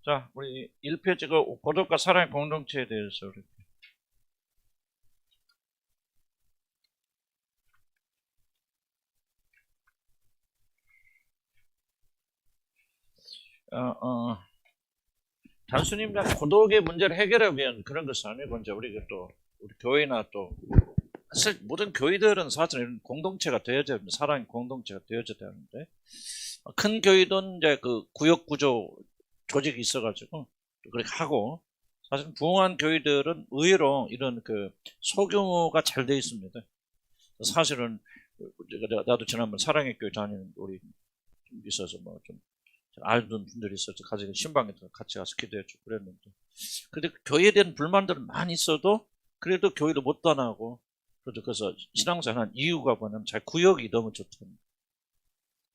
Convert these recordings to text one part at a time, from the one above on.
자, 우리 1페이지가 고독과 사랑의 공동체에 대해서 우리 단순히 그냥 고독의 문제를 해결하기 위한 그런 것은 아니고, 이제 우리가 또 우리 교회나 또 사실 모든 교회들은 사실 이런 공동체가 되어져야 됩니다. 사랑의 공동체가 되어져야 되는데, 큰 교회든 이제 그 구역 구조 조직이 있어가지고 그렇게 하고, 사실 부흥한 교회들은 의외로 이런 그 소규모가 잘 돼 있습니다. 사실은 나도 지난번 사랑의 교회 다니는 우리 있어서 뭐 좀 알던 분들이 있어서 가지고 신방에 같이 가서 기도해주고 그랬는데, 근데 교회에 대한 불만들은 많이 있어도 그래도 교회도 못 떠나고, 그래서 신앙생활 이유가 뭐냐면 자기 구역이 너무 좋답니다.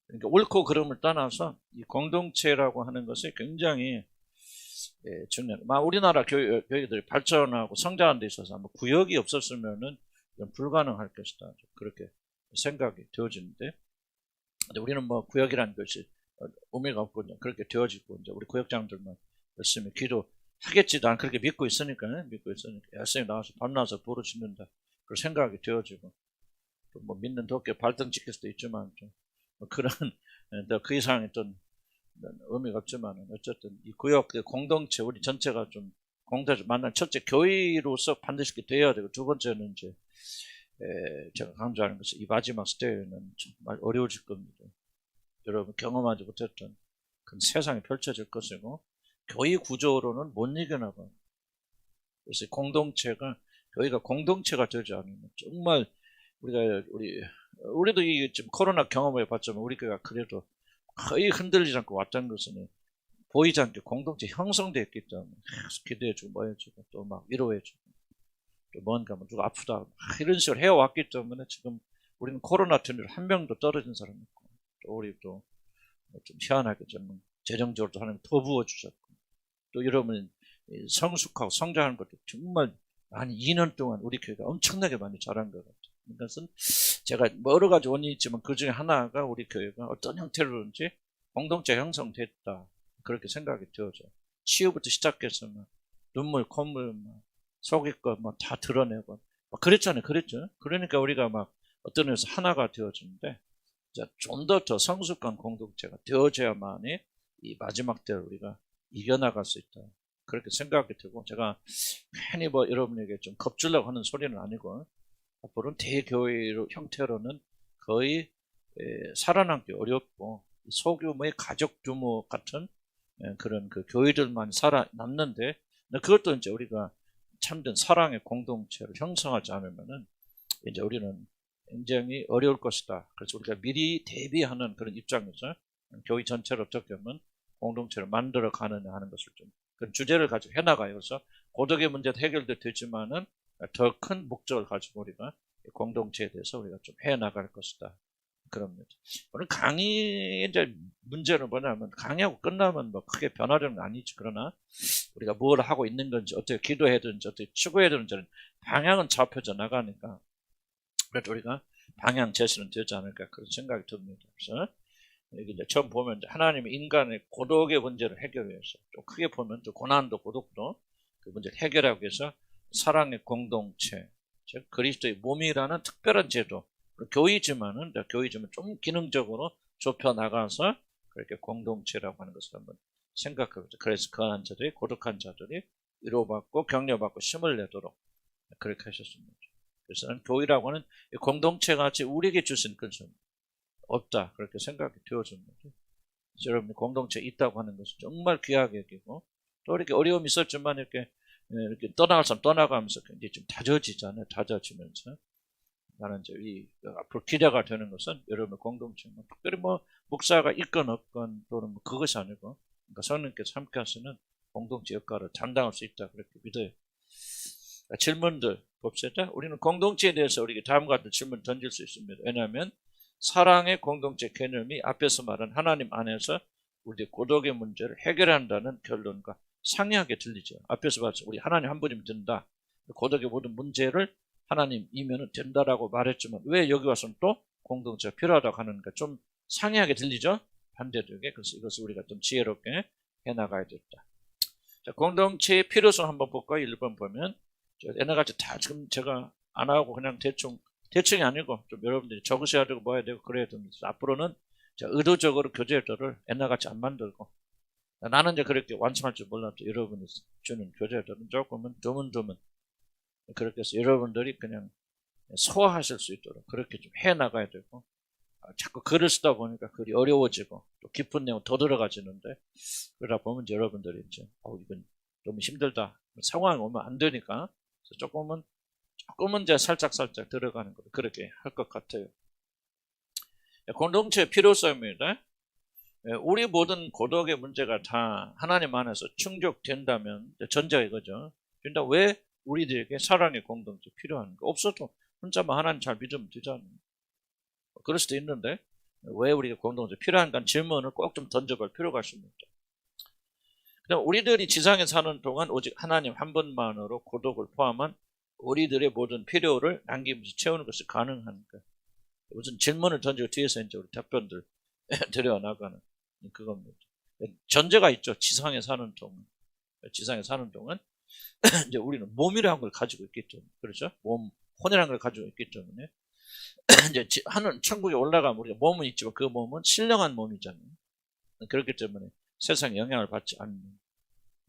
그러니까 옳고 그름을 떠나서 이 공동체라고 하는 것이 굉장히 중요해요. 우리나라 교회들이 발전하고 성장하는 데 있어서 아마 구역이 없었으면은 불가능할 것이다, 그렇게 생각이 되어지는데, 근데 우리는 뭐 구역이라는 것이 의미가 없고 그렇게 되어지고, 이제 우리 구역장들만 열심히 기도하겠지, 난 그렇게 믿고 있으니까 열심히 나와서 밤나서 부르 짓는다, 그런 생각이 되어지고, 또 뭐 믿는 덕에 발등 지킬 수도 있지만 뭐 그런 그 이상의 어떤 의미가 없지만, 어쨌든 이 구역 공동체 우리 전체가 좀 공동체 만난, 첫째 교회로서 반드시 돼야 되고, 두 번째는 이제 제가 강조하는 것은 이 마지막 시대에는 정말 어려워질 겁니다. 여러분 경험하지 못했던 그런 세상이 펼쳐질 것이고, 교회 구조로는 못 이겨나가요. 그래서 교회가 공동체가 되지 않으면 정말 우리도 이 지금 코로나 경험을 봤지만 우리 교회가 그래도 거의 흔들리지 않고 왔다는 것은 보이지 않게 공동체 형성되어 있기 때문에 계속 기도해주고 뭐 해주고 또 막 위로해주고, 또 뭔가 뭐 누가 아프다 이런 식으로 해왔기 때문에 지금 우리는 코로나 때문에 한 명도 떨어진 사람이 있고, 또 우리 또 좀 희한하게 좀 재정적으로도 하나님 더 부어주셨고, 또 여러분 성숙하고 성장하는 것도 정말 한 2년 동안 우리 교회가 엄청나게 많이 자란 것 같아요. 이것은 제가 여러 가지 원인이 있지만 그 중에 하나가 우리 교회가 어떤 형태로든지 공동체 형성됐다, 그렇게 생각이 되어져요. 치유부터 시작해서 막 눈물, 콧물, 속일 것 다 드러내고 그랬잖아요. 그랬죠. 그러니까 우리가 막 어떤 면에서 하나가 되어지는데, 좀 더 성숙한 공동체가 되어져야만이 이 마지막 때를 우리가 이겨나갈 수 있다, 그렇게 생각이 되고, 제가 괜히 뭐 여러분에게 좀 겁주려고 하는 소리는 아니고, 앞으로는 대교회 형태로는 거의 살아남기 어렵고 소규모의 가족 규모 같은 그런 그 교회들만 살아남는데, 그것도 이제 우리가 참된 사랑의 공동체를 형성하지 않으면은 이제 우리는 굉장히 어려울 것이다. 그래서 우리가 미리 대비하는 그런 입장에서 교회 전체를 어떻게 하면 공동체를 만들어 가느냐 하는 것을 좀 그런 주제를 가지고 해나가요. 그래서 고독의 문제도 해결도 되지만은 더 큰 목적을 가지고 우리가 공동체에 대해서 우리가 좀 해나갈 것이다, 그럽니다. 오늘 강의 이제 문제는 뭐냐면, 강의하고 끝나면 뭐 크게 변화되는 건 아니지. 그러나 우리가 뭘 하고 있는 건지, 어떻게 기도해야 되는지, 어떻게 추구해야 되는지는 방향은 잡혀져 나가니까, 그래서 우리가 방향 제시는 되지 않을까, 그런 생각이 듭니다. 그래서 여기 이제 처음 보면 하나님의 인간의 고독의 문제를 해결해서, 좀 크게 보면 또 고난도 고독도 그 문제를 해결하기 위해서 사랑의 공동체, 즉 그리스도의 몸이라는 특별한 제도, 교회지만은 좀 기능적으로 좁혀 나가서 그렇게 공동체라고 하는 것을 한번 생각해보죠. 그래서 거한 자들이, 고독한 자들이 위로받고 격려받고 힘을 내도록 그렇게 하셨습니다. 그래서 교회라고 하는 공동체 같이 우리에게 주신 것은 없다, 그렇게 생각이 되어집니다. 여러분 공동체 있다고 하는 것은 정말 귀하게 여기고, 또 이렇게 어려움이 있었지만 이렇게 떠나갈 사람 떠나가면서 이제 좀 다져지잖아요. 다져지면서 나는 이제 앞으로 기대가 되는 것은 여러분의 공동체, 특별히 뭐 목사가 있건 없건 또는 뭐 그것이 아니고, 그러니까 성령께서 함께 하시는 공동체 역할을 담당할 수 있다, 그렇게 믿어요. 질문들 봅시다. 우리는 공동체에 대해서 우리에게 다음과 같은 질문 던질 수 있습니다. 왜냐하면 사랑의 공동체 개념이 앞에서 말한 하나님 안에서 우리 고독의 문제를 해결한다는 결론과 상이하게 들리죠. 앞에서 봤죠. 우리 하나님 한 분이면 된다. 고독의 모든 문제를 하나님이면 된다라고 말했지만 왜 여기 와서는 또 공동체가 필요하다고 하는가, 좀 상이하게 들리죠. 반대되게. 그래서 이것을 우리가 좀 지혜롭게 해나가야 됐다. 자, 공동체의 필요성 한번 볼까요? 1번 보면 옛날같이 다 지금 제가 안 하고 그냥 대충이 아니고 좀 여러분들이 적으셔야 되고 뭐 해야 되고 그래야 됩니다. 앞으로는 의도적으로 교재들을 옛날같이 안 만들고, 나는 이제 그렇게 완성할 줄 몰라도 여러분이 주는 교재들은 조금은 드문드문 그렇게 해서 여러분들이 그냥 소화하실 수 있도록 그렇게 좀 해나가야 되고, 자꾸 글을 쓰다 보니까 글이 어려워지고 또 깊은 내용 더 들어가지는데, 그러다 보면 여러분들이 이제 이건 너무 힘들다 상황이 오면 안 되니까 조금은 이제 살짝 들어가는 거 그렇게 할 것 같아요. 공동체의 필요성입니다. 우리 모든 고독의 문제가 다 하나님 안에서 충족된다면 전제가 이거죠. 그런데 왜 우리들에게 사랑의 공동체 필요한가? 없어도 혼자만 하나님 잘 믿으면 되잖아요. 그럴 수도 있는데 왜 우리가 공동체 필요한가 질문을 꼭 좀 던져볼 필요가 있습니다. 그다음 우리들이 지상에 사는 동안 오직 하나님 한 분만으로 고독을 포함한 우리들의 모든 필요를 남김없이 채우는 것이 가능한가? 무슨 질문을 던지고 뒤에서 이제 우리 답변들 들여나가는 그겁니다. 전제가 있죠. 지상에 사는 동안 이제 우리는 몸이라는 걸 가지고 있기 때문에, 그렇죠? 혼이라는 걸 가지고 있기 때문에 이제 하는 천국에 올라가면 우리가 몸은 있지만 그 몸은 신령한 몸이잖아요. 그렇기 때문에 세상에 영향을 받지 않는,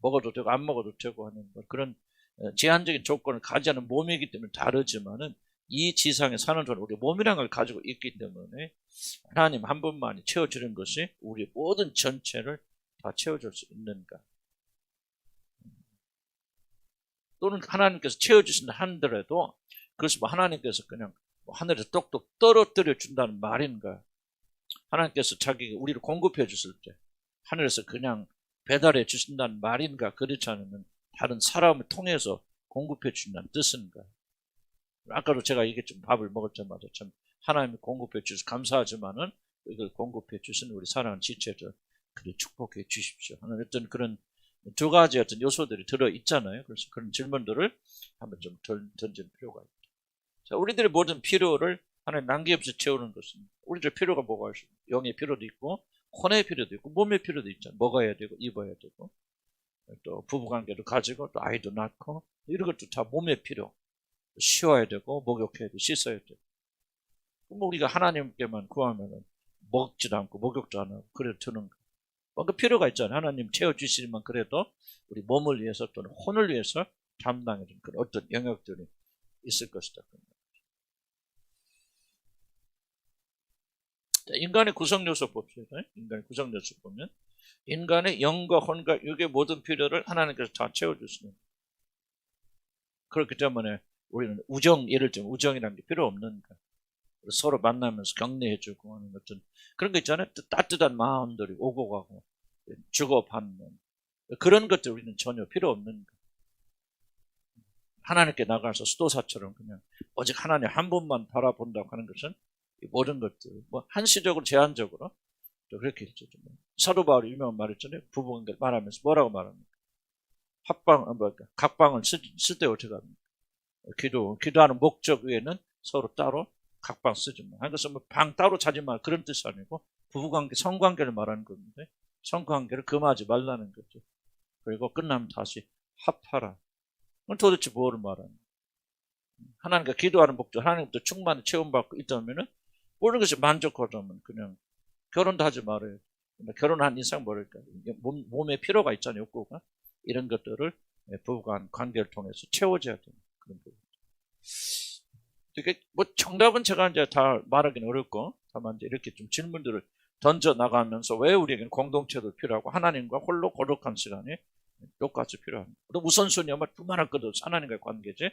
먹어도 되고 안 먹어도 되고 하는 그런 제한적인 조건을 가지는 몸이기 때문에 다르지만은 이 지상에 사는 동안 우리 몸이라는 걸 가지고 있기 때문에 하나님 한 분만이 채워주는 것이 우리 모든 전체를 다 채워줄 수 있는가? 또는 하나님께서 채워주신다 한더라도 그것이 하나님께서 그냥 하늘에서 똑똑 떨어뜨려 준다는 말인가? 하나님께서 자기가 우리를 공급해 주실 때 하늘에서 그냥 배달해 주신다는 말인가? 그렇지 않으면 다른 사람을 통해서 공급해 준다는 뜻인가? 아까도 제가 얘기했지만 밥을 먹을 때마다 참 하나님이 공급해 주셔서 감사하지만은 이걸 공급해 주신 우리 사랑하는 지체들 그를 축복해 주십시오 하는 어떤 그런 두 가지 어떤 요소들이 들어있잖아요. 그래서 그런 질문들을 한번 좀 던질 필요가 있다. 자, 우리들의 모든 필요를 하나님 남김없이 채우는 것은 우리들 필요가 뭐가 있습니까? 영의 필요도 있고 혼의 필요도 있고 몸의 필요도 있잖아요. 먹어야 되고 입어야 되고 또 부부관계도 가지고 또 아이도 낳고 이런 것도 다 몸의 필요. 쉬어야 되고 목욕해야 되고 씻어야 되고. 그럼 우리가 하나님께만 구하면은 먹지도 않고 목욕도 안 하고 그래도 되는 거. 뭔가 필요가 있잖아요. 하나님 채워주시지만 그래도 우리 몸을 위해서 또는 혼을 위해서 담당해 주는 그런 어떤 영역들이 있을 것이다. 자, 인간의 구성 요소 봅시다. 인간의 구성 요소 보면 인간의 영과 혼과 육의 모든 필요를 하나님께서 다 채워주시는. 그렇기 때문에 우리는 예를 들면 우정이라는 게 필요 없는 거. 서로 만나면서 격려해주고 하는 어떤 그런 거 있잖아요. 따뜻한 마음들이 오고 가고 주고받는 그런 것들 우리는 전혀 필요 없는 거. 하나님께 나가서 수도사처럼 그냥 오직 하나님 한 분만 바라본다고 하는 것은 모든 것들 한시적으로 제한적으로 또 그렇게 했죠. 사도 바울이 유명한 말 있잖아요. 부부관계 말하면서 뭐라고 말합니까? 각방을 쓸 때 어떻게 합니까? 기도하는 목적 외에는 서로 따로 각방 쓰지 마. 그래서 방 따로 자지 마 그런 뜻이 아니고 부부관계, 성관계를 말하는 건데 성관계를 금하지 말라는 거죠. 그리고 끝나면 다시 합하라. 그럼 도대체 뭐를 말하는? 하나님과 기도하는 목적, 하나님부터 충만히 체험받고 있다면은 모든 것이 만족하다면 그냥 결혼도 하지 말아요. 결혼한 이상 뭐랄까 몸에 필요가 있잖아요. 욕구가 이런 것들을 부부간 관계를 통해서 채워져야 되는 그런 부분. 이게 정답은 제가 이제 다 말하기는 어렵고 다만 이제 이렇게 좀 질문들을 던져 나가면서 왜 우리에게는 공동체도 필요하고 하나님과 홀로 고독한 시간이 똑같이 필요합니다. 우선순위가 뿐만 아니라 하나님과의 관계지.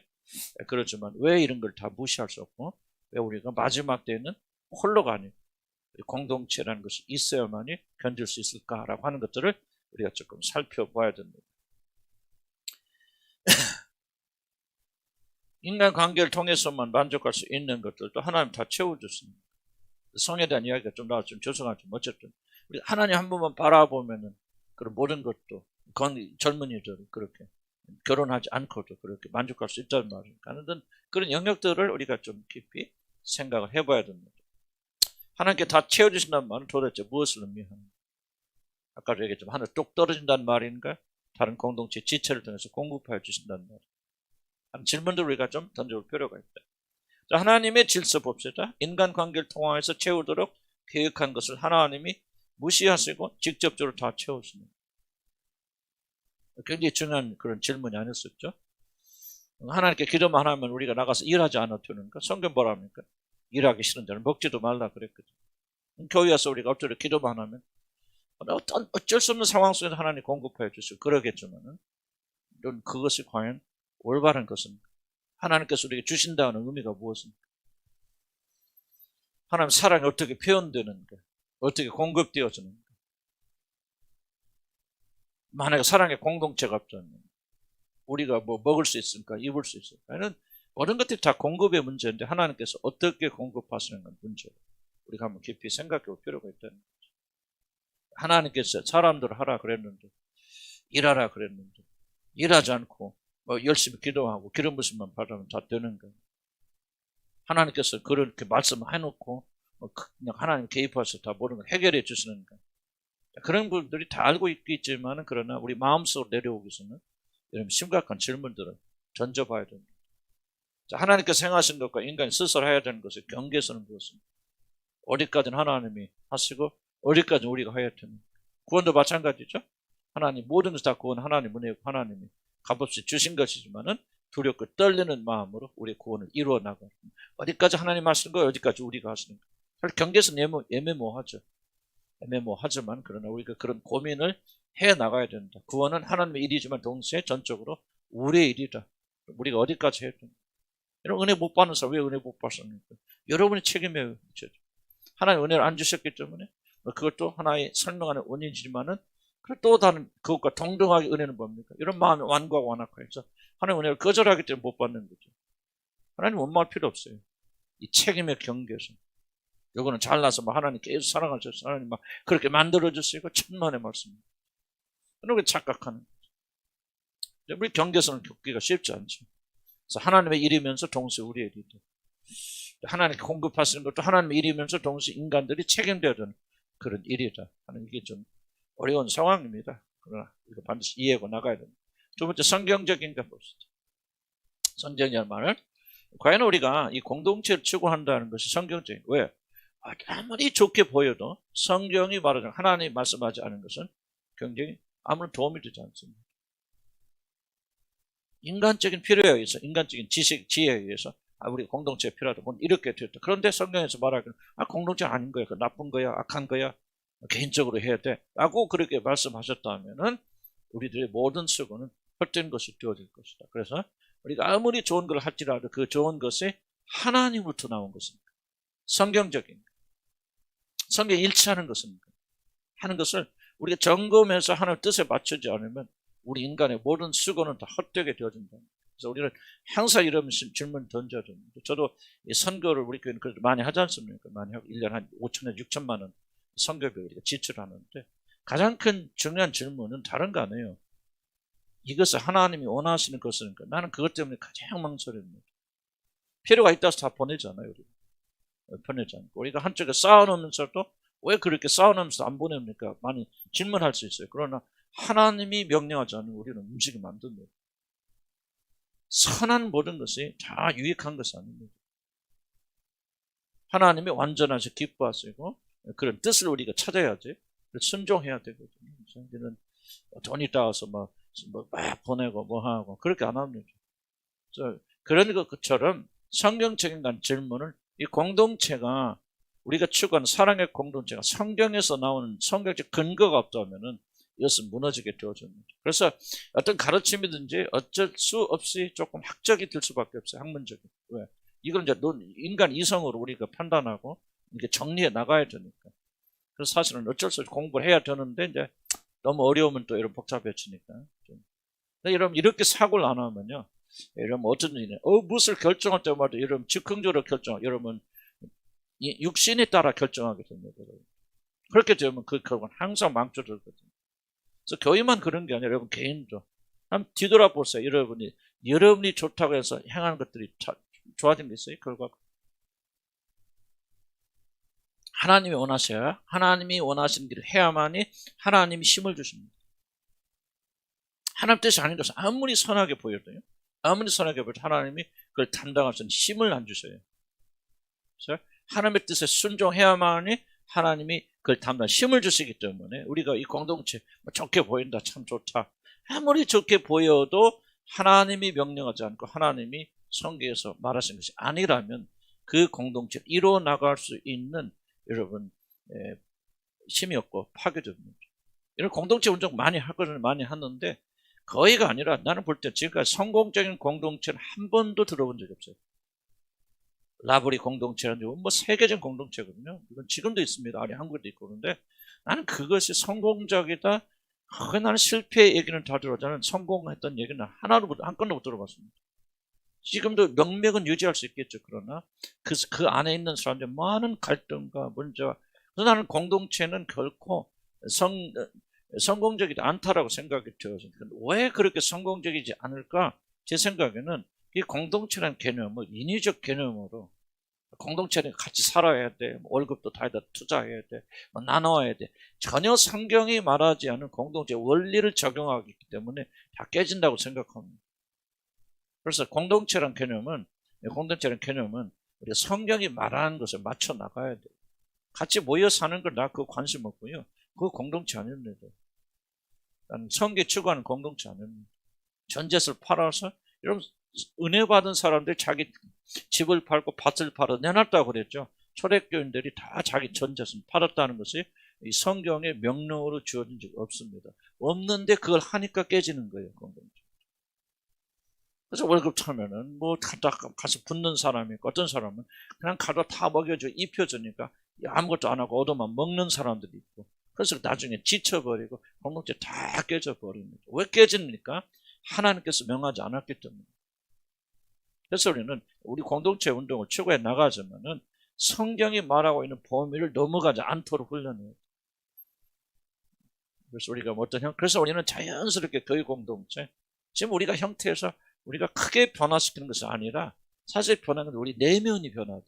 그렇지만 왜 이런 걸 다 무시할 수 없고 왜 우리가 마지막 때는 홀로가 아니고 공동체라는 것이 있어야만이 견딜 수 있을까라고 하는 것들을 우리가 조금 살펴봐야 됩니다. 인간관계를 통해서만 만족할 수 있는 것들도 하나님 다 채워주십니다. 성에 대한 이야기가 좀 나왔지만 죄송하지만 어쨌든 우리 하나님 한 번만 바라보면은 그런 모든 것도 젊은이들 그렇게 결혼하지 않고도 그렇게 만족할 수 있다는 말이니까 하는 그런 영역들을 우리가 좀 깊이 생각을 해봐야 됩니다. 하나님께 다 채워주신다는 말은 도대체 무엇을 의미하는가? 아까도 얘기했지만 하늘 뚝 떨어진다는 말인가? 다른 공동체 지체를 통해서 공급하여 주신다는 말이에요. 질문들 우리가 좀 던져볼 필요가 있다. 자, 하나님의 질서 봅시다. 인간관계를 통해서 채우도록 계획한 것을 하나님이 무시하시고 직접적으로 다 채우시는, 굉장히 중요한 그런 질문이 아니었었죠. 하나님께 기도만 하면 우리가 나가서 일하지 않아도 되는가? 성경 뭐라 합니까? 일하기 싫은 자는 먹지도 말라 그랬거든. 교회 와서 우리가 어쩌려 기도만 하면 어쩔 수 없는 상황 속에서 하나님 공급해 주시고 그러겠지만은, 그것이 과연 올바른 것은 하나님께서 우리에게 주신다는 의미가 무엇입니까? 하나님 사랑이 어떻게 표현되는가? 어떻게 공급되어지는가? 만약에 사랑의 공동체가 없다면 우리가 뭐 먹을 수 있습니까? 입을 수 있을까? 이는 모든 것들이 다 공급의 문제인데 하나님께서 어떻게 공급하시는 건 문제로 우리가 한번 깊이 생각해 볼 필요가 있다는 거죠. 하나님께서 사람들 하라 그랬는데, 일하라 그랬는데 일하지 않고 뭐 열심히 기도하고 기름 부심만 받으면 다 되는가? 하나님께서 그렇게 말씀해놓고 그냥 하나님 개입해서 다 모든 걸 해결해 주시는가? 그런 분들이 다 알고 있겠지만, 그러나 우리 마음속으로 내려오기 위해서는 이런 심각한 질문들을 던져봐야 됩니다. 자, 하나님께서 행하신 것과 인간이 스스로 해야 되는 것의 경계선은 무엇입니까? 어디까지는 하나님이 하시고 어디까지는 우리가 해야 됩니까? 구원도 마찬가지죠. 하나님 모든 것을 다 구원 하나님 은혜고 하나님이 값없이 주신 것이지만은 두렵고 떨리는 마음으로 우리 구원을 이루어 나가요. 어디까지 하나님 하시는 거예요? 어디까지 우리가 하시는 거예요? 사실 경계선 애매모호하죠. 애매모호하지만 그러나 우리가 그런 고민을 해 나가야 된다. 구원은 하나님의 일이지만 동시에 전적으로 우리의 일이다. 우리가 어디까지 해야 된다. 이런 은혜 못 받는 사람 왜 은혜 못 받습니까? 여러분이 책임져요. 하나님 은혜를 안 주셨기 때문에 그것도 하나의 설명하는 원인이지만은 또 다른 그것과 동등하게 은혜는 뭡니까? 이런 마음이 완고하고 완악해서 하나님 은혜를 거절하기 때문에 못 받는 거죠. 하나님 원망할 필요 없어요. 이 책임의 경계에서 요거는 잘나서 막 하나님 계속 사랑하셔서 하나님 막 그렇게 만들어줬어요. 이거 천만의 말씀입니다. 그렇게 착각하는 거죠. 우리 경계선을 겪기가 쉽지 않죠. 그래서 하나님의 일이면서 동시에 우리의 일이죠. 하나님께 공급하시는 것도 하나님의 일이면서 동시에 인간들이 책임져야 되는 그런 일이다 하는, 이게 좀 어려운 상황입니다. 그러나 이거 반드시 이해하고 나가야 됩니다. 두 번째, 성경적인 것 봅시다. 성경이라는 말을 과연 우리가 이 공동체를 추구한다는 것이 성경적인, 왜? 아무리 좋게 보여도 성경이 말하자면 하나님이 말씀하지 않은 것은 굉장히 아무런 도움이 되지 않습니다. 인간적인 필요에 의해서, 인간적인 지식, 지혜에 의해서 우리 공동체가 필요하다. 이렇게 됐다. 그런데 성경에서 말하기는 공동체는 아닌 거야. 나쁜 거야. 악한 거야. 개인적으로 해야 돼. 라고 그렇게 말씀하셨다면은 우리들의 모든 수고는 헛된 것이 되어질 것이다. 그래서 우리가 아무리 좋은 걸 할지라도 그 좋은 것이 하나님으로부터 나온 것입니다. 성경적인, 성경에 일치하는 것입니다. 하는 것을 우리가 점검해서 하나님의 뜻에 맞추지 않으면 우리 인간의 모든 수고는 다 헛되게 되어진다. 그래서 우리는 항상 이런 질문을 던져야 됩니다. 저도 이 선교를 우리 교회는 그래도 많이 하지 않습니까? 많이 하고 1년에 한 5천에서 6천만 원 선교비를 우리가 지출하는데, 가장 큰 중요한 질문은 다른 거 아니에요. 이것을 하나님이 원하시는 것이니까 나는 그것 때문에 가장 망설입니다. 필요가 있다 해서 다 보내잖아요. 보내지 않고 우리가 한쪽에 쌓아놓으면서도 왜 그렇게 쌓아놓으면서 안 보냅니까? 많이 질문할 수 있어요. 그러나 하나님이 명령하지 않으면 우리는 움직이면 안 됩니다. 선한 모든 것이 다 유익한 것이 아닙니다. 하나님이 완전하시 기뻐하시고 그런 뜻을 우리가 찾아야지, 순종해야 되거든요. 우리는 돈이 따와서 막 보내고 뭐 하고 그렇게 안 합니다. 그런 것처럼 성경적인 질문을, 이 공동체가 우리가 추구하는 사랑의 공동체가 성경에서 나오는 성경적 근거가 없다면은 이것은 무너지게 되어집니다. 그래서 어떤 가르침이든지 어쩔 수 없이 조금 학적이 될 수밖에 없어요. 학문적인. 왜? 이건 이제 인간 이성으로 우리가 판단하고 이렇게 정리해 나가야 되니까. 그래서 사실은 어쩔 수 없이 공부를 해야 되는데 이제 너무 어려우면 또 이런 복잡해지니까. 여러분 이렇게 사고를 안 하면요, 여러분 어떤 일이냐, 무엇을 결정할 때마다 여러분 즉흥적으로 여러분 육신에 따라 결정하게 됩니다. 그렇게 되면 그 결과는 항상 망쳐들거든요. 그래서 교회만 그런 게 아니라 여러분 개인도 한번 뒤돌아보세요. 여러분이 좋다고 해서 행하는 것들이 좋아진 게 있어요? 결과가. 하나님이 원하셔야, 하나님이 원하시는 길을 해야만이 하나님이 힘을 주십니다. 하나님 뜻이 아닌 것은 아무리 선하게 보여도요. 아무리 선하게 보여도 하나님이 그걸 감당할 수 있는 힘을 안 주셔요. 그래서 하나님의 뜻에 순종해야만이 하나님이 그걸 감당할 힘을 주시기 때문에 우리가 이 공동체 좋게 보인다, 참 좋다. 아무리 좋게 보여도 하나님이 명령하지 않고 하나님이 성경에서 말하신 것이 아니라면 그 공동체를 이루어 나갈 수 있는 여러분 힘이 없고 파괴됩니다. 이런 공동체 운동 많이 하거든요. 많이 하는데 거의가 아니라 나는 볼 때 지금까지 성공적인 공동체는 한 번도 들어본 적이 없어요. 라브리 공동체라는 뭐 세계적인 공동체거든요. 이건 지금도 있습니다. 아니 한국에도 있고 그런데 나는 그것이 성공적이다. 나는 실패 얘기는 다 들었잖아요. 성공했던 얘기는 하나도 한 건도 못 들어봤습니다. 지금도 명맥은 유지할 수 있겠죠. 그러나 그 안에 있는 사람들 많은 갈등과 문제와 그래서 나는 공동체는 결코 성공적이지 않다라고 생각이 들어요. 왜 그렇게 성공적이지 않을까? 제 생각에는 이 공동체라는 개념을 인위적 개념으로 공동체는 같이 살아야 돼. 월급도 다 투자해야 돼. 나눠야 돼. 전혀 성경이 말하지 않은 공동체 원리를 적용하기 때문에 다 깨진다고 생각합니다. 그래서 공동체라는 개념은 우리가 성경이 말하는 것을 맞춰 나가야 돼. 같이 모여 사는 걸 나 그거 관심 없고요. 그거 공동체 아닙니다. 나는 성경 추구하는 공동체 아닙니다. 전셋을 팔아서 여러분 은혜 받은 사람들 자기 집을 팔고 밭을 팔아 내놨다고 그랬죠. 초대교인들이 다 자기 전셋을 팔았다는 것이 이 성경의 명령으로 주어진 적이 없습니다. 없는데 그걸 하니까 깨지는 거예요. 공동체. 그래서 월급 타면은 뭐 가서 붙는 사람이 있고 어떤 사람은 그냥 가서 다 먹여줘 입혀주니까 아무것도 안 하고 얻어만 먹는 사람들이 있고 그래서 나중에 지쳐버리고 공동체 다 깨져버립니다. 왜 깨집니까? 하나님께서 명하지 않았기 때문에. 그래서 우리 공동체 운동을 추구해 나가자면은 성경이 말하고 있는 범위를 넘어가지 않도록 훈련해요. 그래서 우리가 그래서 우리는 자연스럽게 교회 공동체 지금 우리가 형태에서 우리가 크게 변화시키는 것이 아니라 사실 변하는 건 우리 내면이 변화돼요.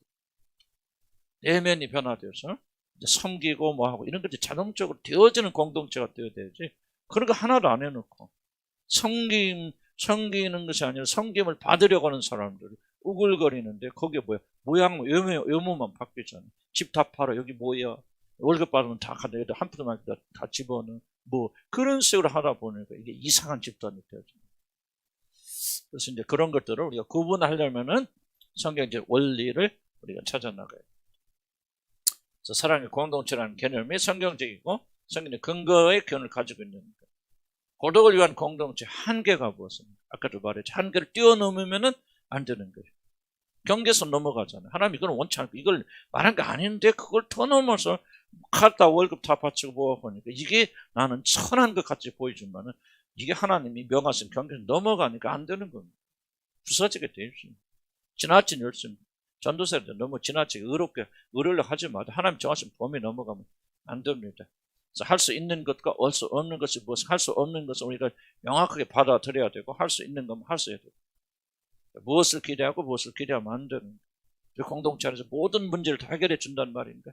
내면이 변화되어서 섬기고 뭐하고 이런 것들이 자동적으로 되어지는 공동체가 되어야 되지. 그런 거 하나도 안 해놓고 섬기는 것이 아니라 섬김을 받으려고 하는 사람들이 우글거리는데 거기에 뭐야? 모양 외모만 바뀌잖아. 집 다 팔아. 여기 뭐야? 월급 받으면 다 가다 한 푼만 다 집어넣어. 뭐 그런 식으로 하다 보니까 이게 이상한 집단이 되어집니다. 그래서 이제 그런 것들을 우리가 구분하려면은 성경적 원리를 우리가 찾아 나가요. 그래서 사랑의 공동체라는 개념이 성경적이고 성경의 근거의 견을 가지고 있는 거예요. 고독을 위한 공동체 한계가 무엇입니까? 아까도 말했죠. 한계를 뛰어넘으면은 안 되는 거예요. 경계선 넘어가잖아요. 하나님 이걸 원치 않고 이걸 말한 게 아닌데 그걸 더 넘어서 갖다 월급 다 바치고 뭐 하니까 이게 나는 선한 것 같이 보이지만은 이게 하나님이 명하신 경계선 넘어가니까 안 되는 겁니다. 부서지게 돼 있습니다. 지나친 열심 전도사들 너무 지나치게 의롭게 하지 마도 하나님 정하신 범위 넘어가면 안 됩니다. 그래서 할 수 있는 것과 할 수 없는 것이 무엇, 할 수 없는 것은 우리가 명확하게 받아들여야 되고 할 수 있는 것만 할 수 있어야 되고 무엇을 기대하고 무엇을 기대하면 안 되는 거예요. 공동체 안에서 모든 문제를 다 해결해 준다는 말인가?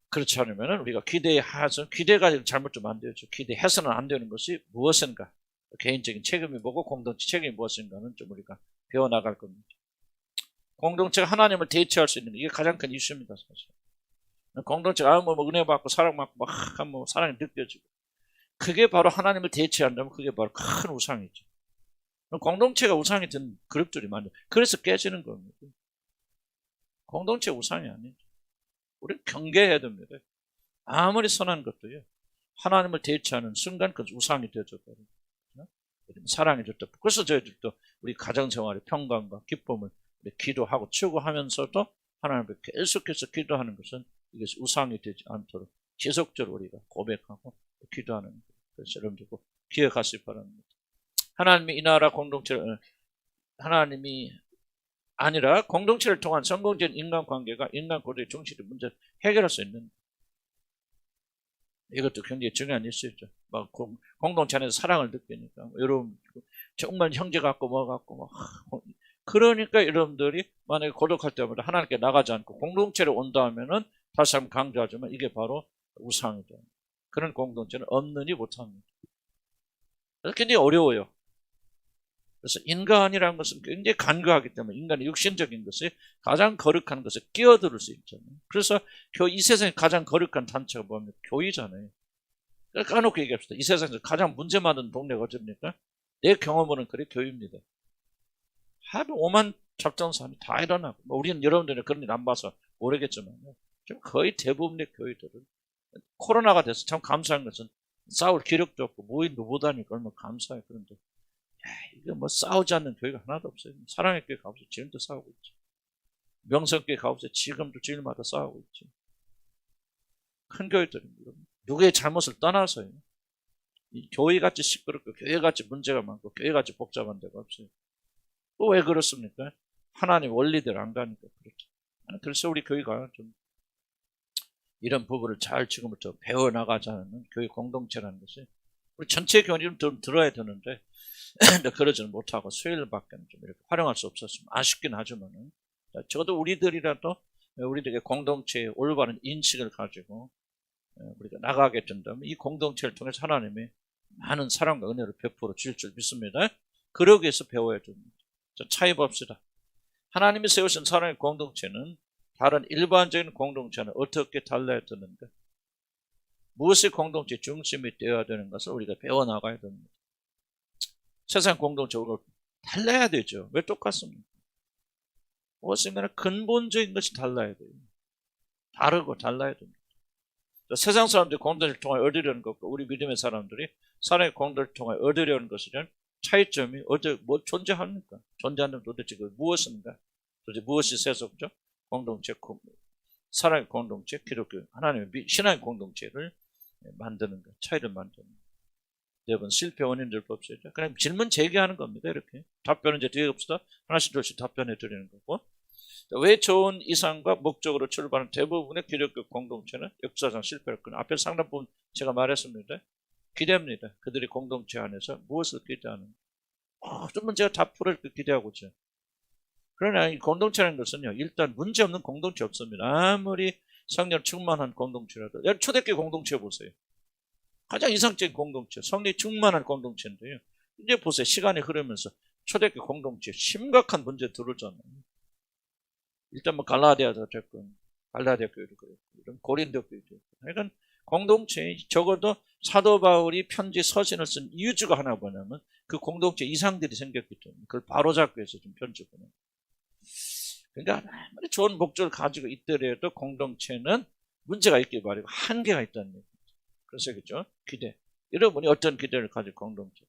그렇지 않으면 우리가 기대가 잘못 좀 안 되죠. 기대해서는 안 되는 것이 무엇인가? 개인적인 책임이 뭐고 공동체 책임이 무엇인가는 좀 우리가 배워나갈 겁니다. 공동체가 하나님을 대체할 수 있는 게 이게 가장 큰 이슈입니다. 사실. 공동체가 은혜 받고 사랑받고 막 사랑이 느껴지고 그게 바로 하나님을 대체한다면 그게 바로 큰 우상이죠. 공동체가 우상이 된 그룹들이 많아요. 그래서 깨지는 겁니다. 공동체 우상이 아니죠. 우리는 경계해야 됩니다. 아무리 선한 것도요. 하나님을 대체하는 순간 그 우상이 되어버려요. 사랑이 됐다. 그래서 저희들도 우리 가정생활의 평강과 기쁨을 기도하고 추구하면서도 하나님께 계속해서 기도하는 것은 이것이 우상이 되지 않도록 지속적으로 우리가 고백하고 기도하는 거예요. 그래서 여러분들 꼭 기억하시기 바랍니다. 하나님이 이 나라 공동체를 하나님이 아니라 공동체를 통한 성공적인 인간관계가 인간 고도의 중심의 문제를 해결할 수 있는 이것도 굉장히 중요한 이슈죠. 막 공동체 안에서 사랑을 느끼니까 여러분 정말 형제 같고 뭐 같고 막 그러니까 여러분들이 만약에 고독할 때마다 하나님께 나가지 않고 공동체를 온다 하면은 다시 한번 강조하지만 이게 바로 우상이죠. 그런 공동체는 없느니 못합니다. 그래서 굉장히 어려워요. 그래서 인간이라는 것은 굉장히 간교하기 때문에 인간의 육신적인 것에 가장 거룩한 것에 끼어들 수 있잖아요. 그래서 이 세상에 가장 거룩한 단체가 뭐냐면 교회잖아요. 까놓고 얘기합시다. 이 세상에서 가장 문제 많은 동네가 어딥니까? 내 경험으로는 그래 교회입니다. 하루 5만 작정 사람이 다 일어나고, 우리는 여러분들은 그런 일 안 봐서 모르겠지만 거의 대부분의 교회들은 코로나가 돼서 참 감사한 것은 싸울 기력도 없고 모인 누보다니까 얼마나 감사해. 그런데 이거 뭐 싸우지 않는 교회가 하나도 없어요. 사랑의 교회 가보세요. 지금도 싸우고 있죠. 명성교회 가보세요. 지금도 주일마다 싸우고 있죠. 큰 교회들입니다. 누구의 잘못을 떠나서요. 이 교회같이 시끄럽고 교회같이 문제가 많고 교회같이 복잡한 데가 없어요. 또 왜 그렇습니까? 하나님 원리대로 안 가니까 그렇죠. 그래서 우리 교회가 좀 이런 부분을 잘 지금부터 배워나가자는 교회 공동체라는 것이 우리 전체 교회는 좀 들어야 되는데 그러지는 못하고 수요일밖에 좀 이렇게 활용할 수 없었으면 아쉽긴 하지만은 적어도 우리들이라도 우리들에게 공동체의 올바른 인식을 가지고 우리가 나가게 된다면 이 공동체를 통해서 하나님이 많은 사랑과 은혜를 베풀어 줄 줄 믿습니다. 그러기 위해서 배워야 됩니다. 자, 차이 봅시다. 하나님이 세우신 사랑의 공동체는 다른 일반적인 공동체는 어떻게 달라야 되는가? 무엇이 공동체 중심이 되어야 되는 것을 우리가 배워나가야 됩니다. 세상 공동체로 달라야 되죠. 왜 똑같습니까? 무엇인가는 근본적인 것이 달라야 돼요. 다르고 달라야 됩니다. 세상 사람들이 공동체를 통해 얻으려는 것과 우리 믿음의 사람들이 사랑의 공동체를 통해 얻으려는 것이란 차이점이 뭐 존재합니까? 존재하는 도대체 그 무엇인가? 도대체 무엇이 세속적 공동체, 사랑의 공동체, 기독교 하나님의 신앙의 공동체를 만드는 것, 차이를 만드는 것. 여러분 실패 원인들 봅시다. 그냥 질문 제기하는 겁니다. 이렇게 답변은 이제 뒤에 봅시다. 하나씩 둘씩 답변해 드리는 거고. 왜 좋은 이상과 목적으로 출발한 대부분의 기독교 공동체는 역사상 실패를 끊는 앞에 상당 부분 제가 말했습니다. 기대합니다. 그들이 공동체 안에서 무엇을 기대하는가. 어떤 문제가 다 풀을 기대하고 있죠. 그러나 이 공동체라는 것은요, 일단 문제없는 공동체 없습니다. 아무리 성령 충만한 공동체라도. 초대교회 공동체 보세요. 가장 이상적인 공동체, 성령 충만한 공동체인데요. 이제 보세요. 시간이 흐르면서 초대교회 공동체에 심각한 문제 들어오잖아요. 일단 뭐 갈라디아도 됐건, 갈라디아 교회도 그렇고, 이런 고린도 교회도 그렇고. 그러니까 공동체에 적어도 사도 바울이 편지 서신을 쓴 이유가 하나 뭐냐면 그 공동체 이상들이 생겼기 때문에 그걸 바로잡기 위해서 좀 편지 보내요. 그러니까 아무리 좋은 목적을 가지고 있더라도 공동체는 문제가 있기 마련이고 한계가 있다는 얘기죠. 그래서 그죠? 기대. 여러분이 어떤 기대를 가지고 공동체?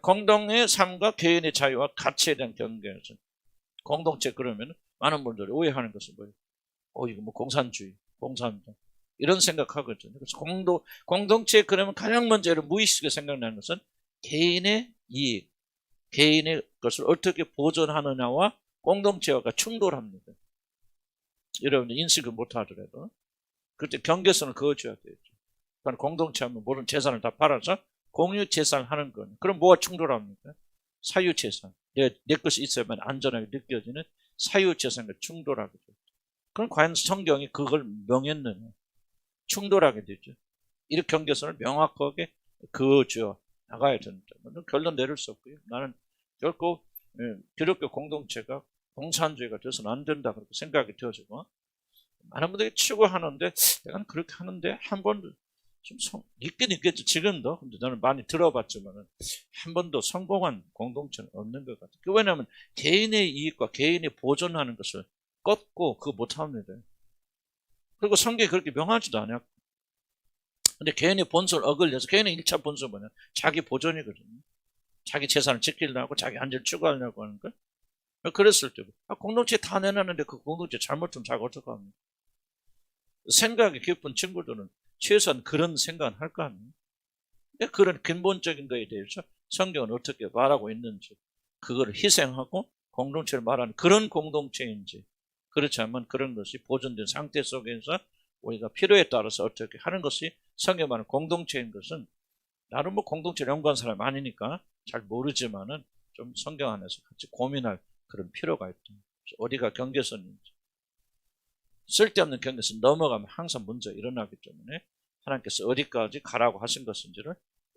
공동의 삶과 개인의 자유와 가치에 대한 경계에서 공동체 그러면 많은 분들이 오해하는 것은 뭐예요? 이거 뭐 공산주의, 공산당 이런 생각하거든요. 그래서 공동체 그러면 가장 먼저 무의식에 생각나는 것은 개인의 이익, 개인의 것을 어떻게 보존하느냐와 공동체와 충돌합니다. 여러분들 인식을 못하더라도 그때 경계선을 그어줘야 되죠. 그러니까 공동체 하면 모든 재산을 다 팔아서 공유 재산을 하는 거는 그럼 뭐가 충돌합니까? 사유 재산. 내 것이 있어야만 안전하게 느껴지는 사유 재산과 충돌하게 되죠. 그럼 과연 성경이 그걸 명했느냐? 충돌하게 되죠. 이 경계선을 명확하게 그어줘 나가야 된다. 결론 내릴 수 없고요. 나는 결코 기독교 공동체가 공산주의가 돼서는 안 된다 그렇게 생각이 되어지고 많은 분들이 추구하는데 내가 그렇게 하는데 한 번도 좀 있긴 있겠죠. 지금도. 근데 나는 많이 들어봤지만은 한 번도 성공한 공동체는 없는 것 같아요. 왜냐하면 개인의 이익과 개인이 보존하는 것을 꺾고 그거 못합니다. 그리고 성경이 그렇게 명하지도 않았고. 근데 개인의 본성을 어글려서 개인의 1차 본성은 뭐냐? 자기 보존이거든요. 자기 재산을 지키려고 자기 안전을 추구하려고 하는 거. 그랬을 때 공동체 다 내놨는데 그 공동체 잘못 좀 자고 어떡합니까? 생각이 깊은 친구들은 최소한 그런 생각은 할 거 아니에요. 그런 근본적인 거에 대해서 성경은 어떻게 말하고 있는지 그거를 희생하고 공동체를 말하는 그런 공동체인지 그렇지 않으면 그런 것이 보존된 상태 속에서 우리가 필요에 따라서 어떻게 하는 것이 성경에 말하는 공동체인 것은 나는 뭐 공동체를 연구한 사람이 아니니까 잘 모르지만은 좀 성경 안에서 같이 고민할 그런 필요가 있다. 어디가 경계선인지. 쓸데없는 경계선 넘어가면 항상 문제가 일어나기 때문에 하나님께서 어디까지 가라고 하신 것인지를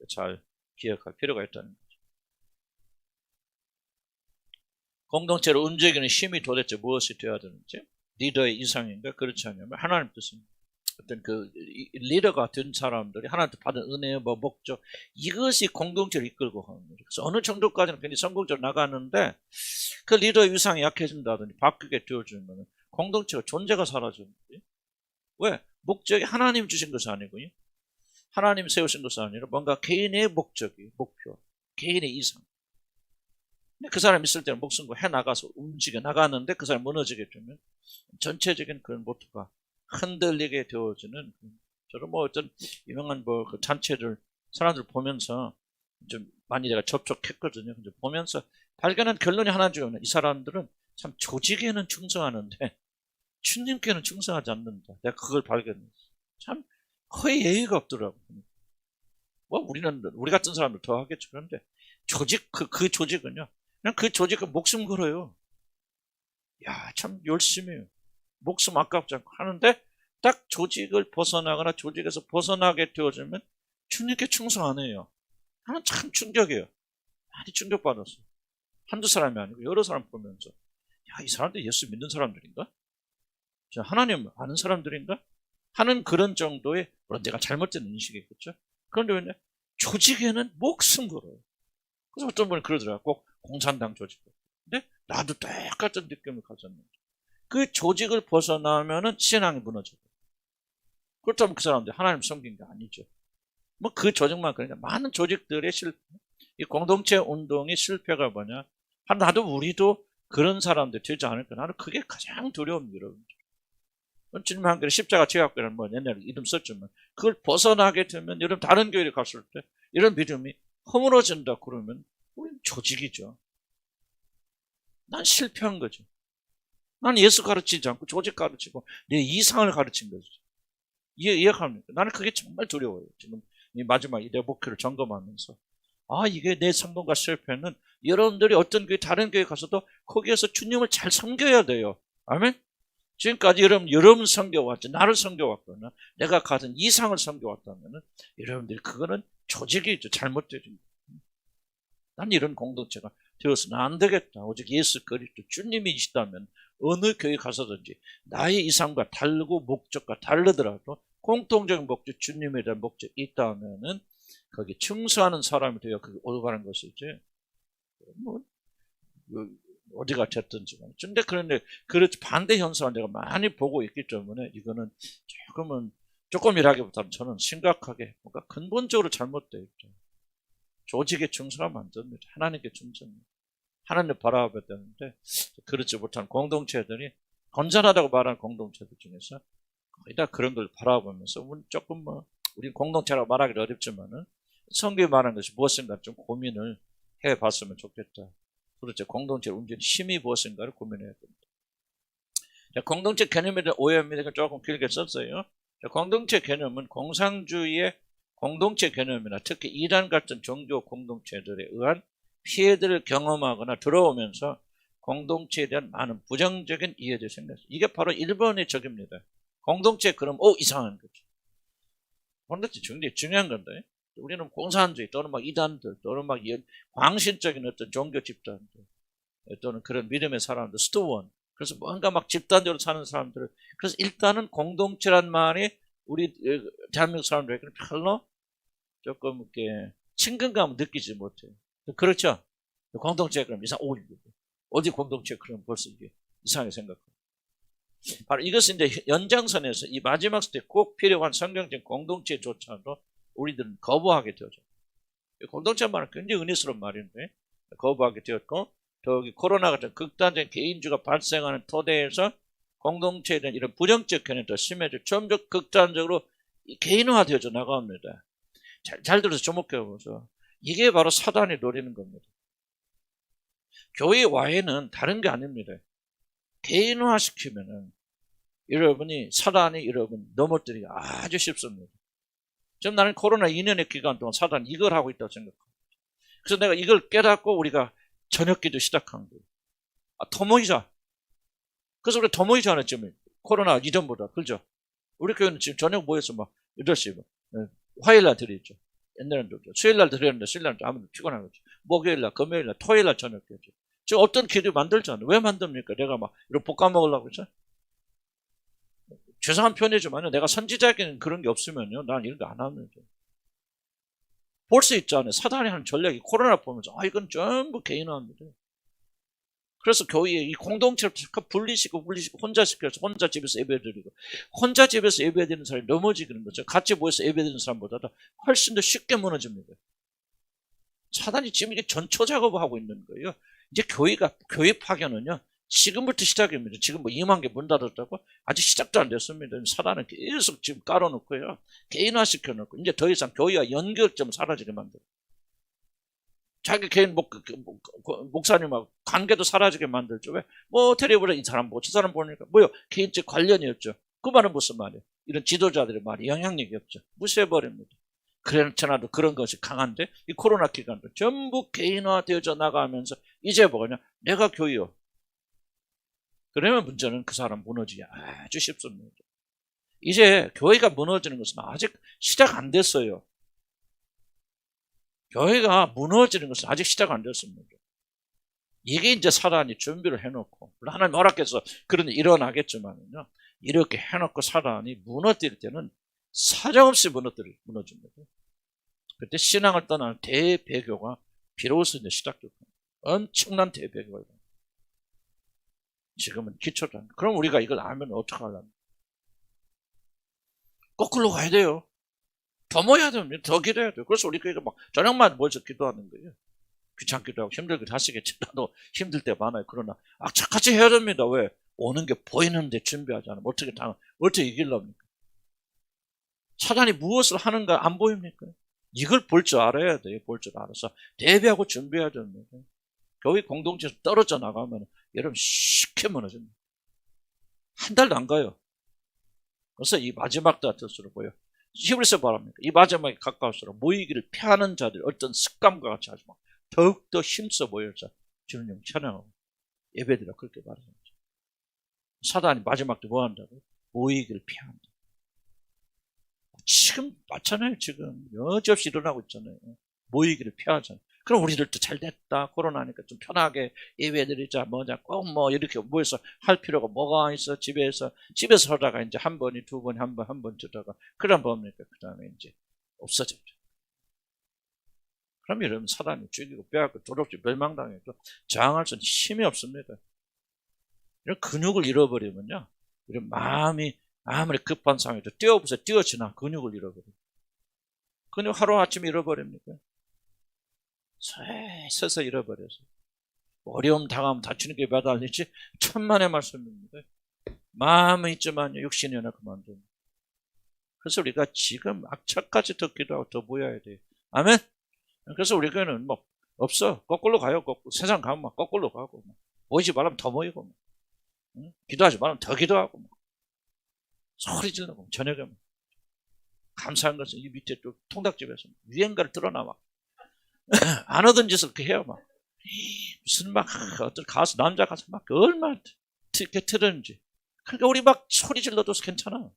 잘 기억할 필요가 있다는 거죠. 공동체를 움직이는 힘이 도대체 무엇이 되어야 되는지, 리더의 이상인가 그렇지 않냐면 하나님 뜻입니다. 어떤 그 리더가 된 사람들이 하나님께 받은 은혜, 뭐 목적, 이것이 공동체를 이끌고 가는 거죠. 그래서 어느 정도까지는 굉장히 성공적으로 나가는데 그 리더의 위상이 약해진다든지 바뀌게 되어주면 공동체가 존재가 사라지는 거예요. 왜? 목적이 하나님 주신 것이 아니고요. 하나님 세우신 것이 아니라 뭔가 개인의 목적이, 목표, 개인의 이상. 근데 그 사람 있을 때는 목숨 거 해나가서 움직여 나가는데 그 사람 무너지게 되면 전체적인 그런 모토가 흔들리게 되어지는, 저는 뭐 어떤 유명한 뭐 그 단체들 사람들 보면서 좀 많이 내가 접촉했거든요. 근데 보면서 발견한 결론이 하나 중에 이 사람들은 참 조직에는 충성하는데 주님께는 충성하지 않는다. 내가 그걸 발견했어. 참 거의 예의가 없더라고. 뭐 우리 같은 사람들 더 하겠죠. 그런데 조직 그 조직은요. 그냥 그 조직은 목숨 걸어요. 야, 참 열심히 해요. 목숨 아깝지 않고 하는데 딱 조직을 벗어나거나 조직에서 벗어나게 되어지면 주님께 충성 안 해요. 나는 참 충격이에요. 많이 충격받았어. 한두 사람이 아니고 여러 사람 보면서 야, 이 사람들 예수 믿는 사람들인가? 하나님 아는 사람들인가? 하는 그런 정도의, 물론 내가 잘못된 인식이겠죠. 그런데 왜 조직에는 목숨 걸어요. 그래서 어떤 분이 그러더라고요. 꼭 공산당 조직. 근데 나도 똑같은 느낌을 가졌는데 그 조직을 벗어나면은 신앙이 무너져요. 그렇다면 그 사람들 하나님 섬긴 게 아니죠. 뭐 그 조직만 그러니까 많은 조직들의 실패, 이 공동체 운동의 실패가 뭐냐? 나도 우리도 그런 사람들 되지 않을까? 나는 그게 가장 두려움이 여러분. 주님 한 교회 십자가 제약교회는 뭐 옛날에 이름 썼지만 그걸 벗어나게 되면 여러분 다른 교회를 갔을 때 이런 믿음이 허물어진다 그러면 우리는 조직이죠. 난 실패한 거죠. 난 예수 가르치지 않고 조직 가르치고 내 이상을 가르친 거죠. 이해합니까? 나는 그게 정말 두려워요. 지금 이 마지막 내 목표를 점검하면서 이게 내 성공과 실패는 여러분들이 어떤 교회 다른 교회 가서도 거기에서 주님을 잘 섬겨야 돼요. 아멘? 지금까지 여러분 섬겨왔지, 나를 섬겨왔거나 내가 가진 이상을 섬겨왔다면 여러분들이 그거는 조직이죠. 잘못되죠. 난 이런 공동체가 되어서는 안 되겠다. 오직 예수 그리스도 주님이시다면 어느 교회 가서든지 나의 이상과 다르고 목적과 다르더라도 공통적인 목적, 주님에 대한 목적이 있다면은 거기 충성하는 사람이 되어 그게 올바른 것이지. 뭐 어디가 됐든지. 근데 그런데 그렇지 반대 현상을 내가 많이 보고 있기 때문에 이거는 조금이라기보다는 저는 심각하게 뭔가 근본적으로 잘못되어 있죠. 조직에 충성하면 안 됩니다. 하나님께 충성합니다. 하나님을 바라봐야 되는데 그렇지 못한 공동체들이 건전하다고 말하는 공동체들 중에서 거의 다 그런 걸 바라보면서 조금 우리 공동체라고 말하기 어렵지만은 성경이 말하는 것이 무엇인가 좀 고민을 해봤으면 좋겠다. 그렇죠. 공동체를 움직이는 힘이 무엇인가를 고민해야 됩니다. 자, 공동체 개념에 대한 오해입니다. 조금 길게 썼어요. 자, 공동체 개념은 공산주의의 공동체 개념이나 특히 이란 같은 종교 공동체들에 의한 피해들을 경험하거나 들어오면서 공동체에 대한 많은 부정적인 이해들이 생겼어요. 이게 바로 일본의 적입니다. 공동체 그럼 이상한 거죠. 공동체 굉장히 중요한 건데 우리는 공산주의 또는 막 이단들 또는 막 광신적인 어떤 종교 집단들 또는 그런 믿음의 사람들 스토원, 그래서 뭔가 막 집단적으로 사는 사람들, 그래서 일단은 공동체란 말이 우리 대한민국 사람들에게는 별로 조금 이렇게 친근감을 느끼지 못해요. 그렇죠? 공동체 그럼 어디 공동체 그럼 벌써 이게 이상하게 생각해요. 바로 이것은 이제 연장선에서 이 마지막 때 꼭 필요한 성경적 공동체조차도 우리들은 거부하게 되죠. 공동체 말은 굉장히 은혜스러운 말인데 거부하게 되었고, 더욱이 코로나 같은 극단적인 개인주의가 발생하는 토대에서 공동체에 대한 이런 부정적 견해가 더 심해져 점점 극단적으로 개인화되어져 나갑니다. 잘 들어서 주목해보세요. 이게 바로 사단이 노리는 겁니다. 교회 와해는 다른 게 아닙니다. 개인화시키면은 여러분이 사단이 여러분 넘어뜨리기 아주 쉽습니다. 지금 나는 코로나 2년의 기간 동안 사단이 이걸 하고 있다고 생각합니다. 그래서 내가 이걸 깨닫고 우리가 저녁기도 시작한 거예요. 토모이자. 그래서 우리 토모이자 하는 지금 코로나 이전보다, 그죠? 우리 교회는 지금 저녁 모여서 막 8시, 화요일날 드리죠. 옛날에는 수요일날 드렸는데 수요일날 아무도 피곤한 거죠. 목요일날, 금요일날, 토요일날 저녁이었죠. 지금 어떤 기도 만들잖아요. 왜 만듭니까? 내가 막 이런 볶아 먹으려고 그러죠. 죄송한 표현이지만 내가 선지자에게는 그런 게 없으면요, 난 이런 거 안 하는 거죠. 볼 수 있잖아요. 사단이 하는 전략이 코로나 보면서 이건 전부 개인화입니다. 그래서 교회에 이 공동체를 분리시키고 혼자 시켜서 혼자 집에서 예배드리고, 혼자 집에서 예배드리는 사람이 넘어지는 거죠. 같이 모여서 예배드리는 사람보다 훨씬 더 쉽게 무너집니다. 사단이 지금 이게 전초 작업을 하고 있는 거예요. 이제 교회 파견은요, 지금부터 시작입니다. 지금 뭐 2만 개 문 닫았다고? 아직 시작도 안 됐습니다. 사단은 계속 지금 깔아놓고요, 개인화 시켜놓고, 이제 더 이상 교회와 연결점 사라지게 만들어요. 자기 개인 목사님하고 관계도 사라지게 만들죠. 왜? 뭐 텔레비전 이 사람 저 사람 보니까 뭐요? 개인적 관련이 없죠. 그 말은 무슨 말이에요? 이런 지도자들의 말이 영향력이 없죠. 무시해버립니다. 그렇잖아도 그런 것이 강한데 이 코로나 기간도 전부 개인화되어져 나가면서 이제 뭐냐? 내가 교회요. 그러면 문제는 그 사람 무너지기 아주 쉽습니다. 이제 교회가 무너지는 것은 아직 시작 안 됐어요. 교회가 무너지는 것은 아직 시작 안 됐습니다. 이게 이제 사단이 준비를 해놓고, 하나님 허락해서 그런 일이 일어나겠지만요, 이렇게 해놓고 사단이 무너뜨릴 때는 사정없이 무너집니다. 그때 신앙을 떠나는 대배교가 비로소 이제 시작됩니다. 엄청난 대배교가 일어납니다. 지금은 기초도 안 돼. 그럼 우리가 이걸 알면 어떡하려면? 거꾸로 가야 돼요. 더 모여야 됩니다. 더 기도해야 돼요. 그래서 우리 교회가 막 저녁만 모여서 기도하는 거예요. 귀찮기도 하고 힘들기도 하시겠지. 나도 힘들 때 많아요. 그러나 악착같이 해야 됩니다. 왜? 오는 게 보이는데 준비하지 않으면 어떻게 이기려합니까? 사단이 무엇을 하는가 안 보입니까? 이걸 볼 줄 알아야 돼요. 볼 줄 알아서 대비하고 준비해야 됩니다. 교회 공동체에서 떨어져 나가면 여러분 쉽게 무너집니다. 한 달도 안 가요. 그래서 이 마지막 때일수록 뭐예요? 히브리서 말합니까? 이 마지막에 가까울수록 모이기를 피하는 자들 어떤 습관과 같이 하지 마. 더욱더 힘써 모여서 주님 찬양하고 예배드려 그렇게 말합니다. 사단이 마지막 때 뭐 한다고? 모이기를 피한다. 지금 맞잖아요. 지금 여지없이 일어나고 있잖아요. 모이기를 피하잖아요. 그럼 우리들도 잘 됐다. 코로나니까 좀 편하게 예배드리자. 뭐냐. 꼭 뭐 이렇게 모여서 할 필요가 뭐가 있어. 집에서 하다가 이제 한 번이 두 번이 한 번 주다가 그럼 뭡니까? 그 다음에 이제 없어졌죠. 그럼 이러면 사단이 죽이고 빼앗고 도둑질 멸망당해도 저항할 수는 힘이 없습니다. 이런 근육을 잃어버리면요, 이런 마음이 아무리 급한 상황에도 뛰어지나 근육을 잃어버려요. 근육 하루아침에 잃어버립니까? 서서 잃어버려서 어려움 당하면 다치는 게 매달리지 천만의 말씀입니다. 마음은 있지만 육신이 하나 그만둡니다. 그래서 우리가 지금 악착같이 더 기도하고 더 모여야 돼요. 아멘. 그래서 우리 교회는 뭐 없어. 거꾸로 가요. 세상 가면 막 거꾸로 가고, 모이지 말라면 더 모이고, 기도하지 말라면 더 기도하고, 소리 지르고, 저녁에 감사한 것은 이 밑에 또 통닭집에서 유행가를 틀어놔 막 안 하던 짓을 그렇게 해요. 막 무슨 막 어떤 가수 남자 가수 막 얼마나 틀었는지. 그러니까 우리 막 소리 질러도 괜찮아.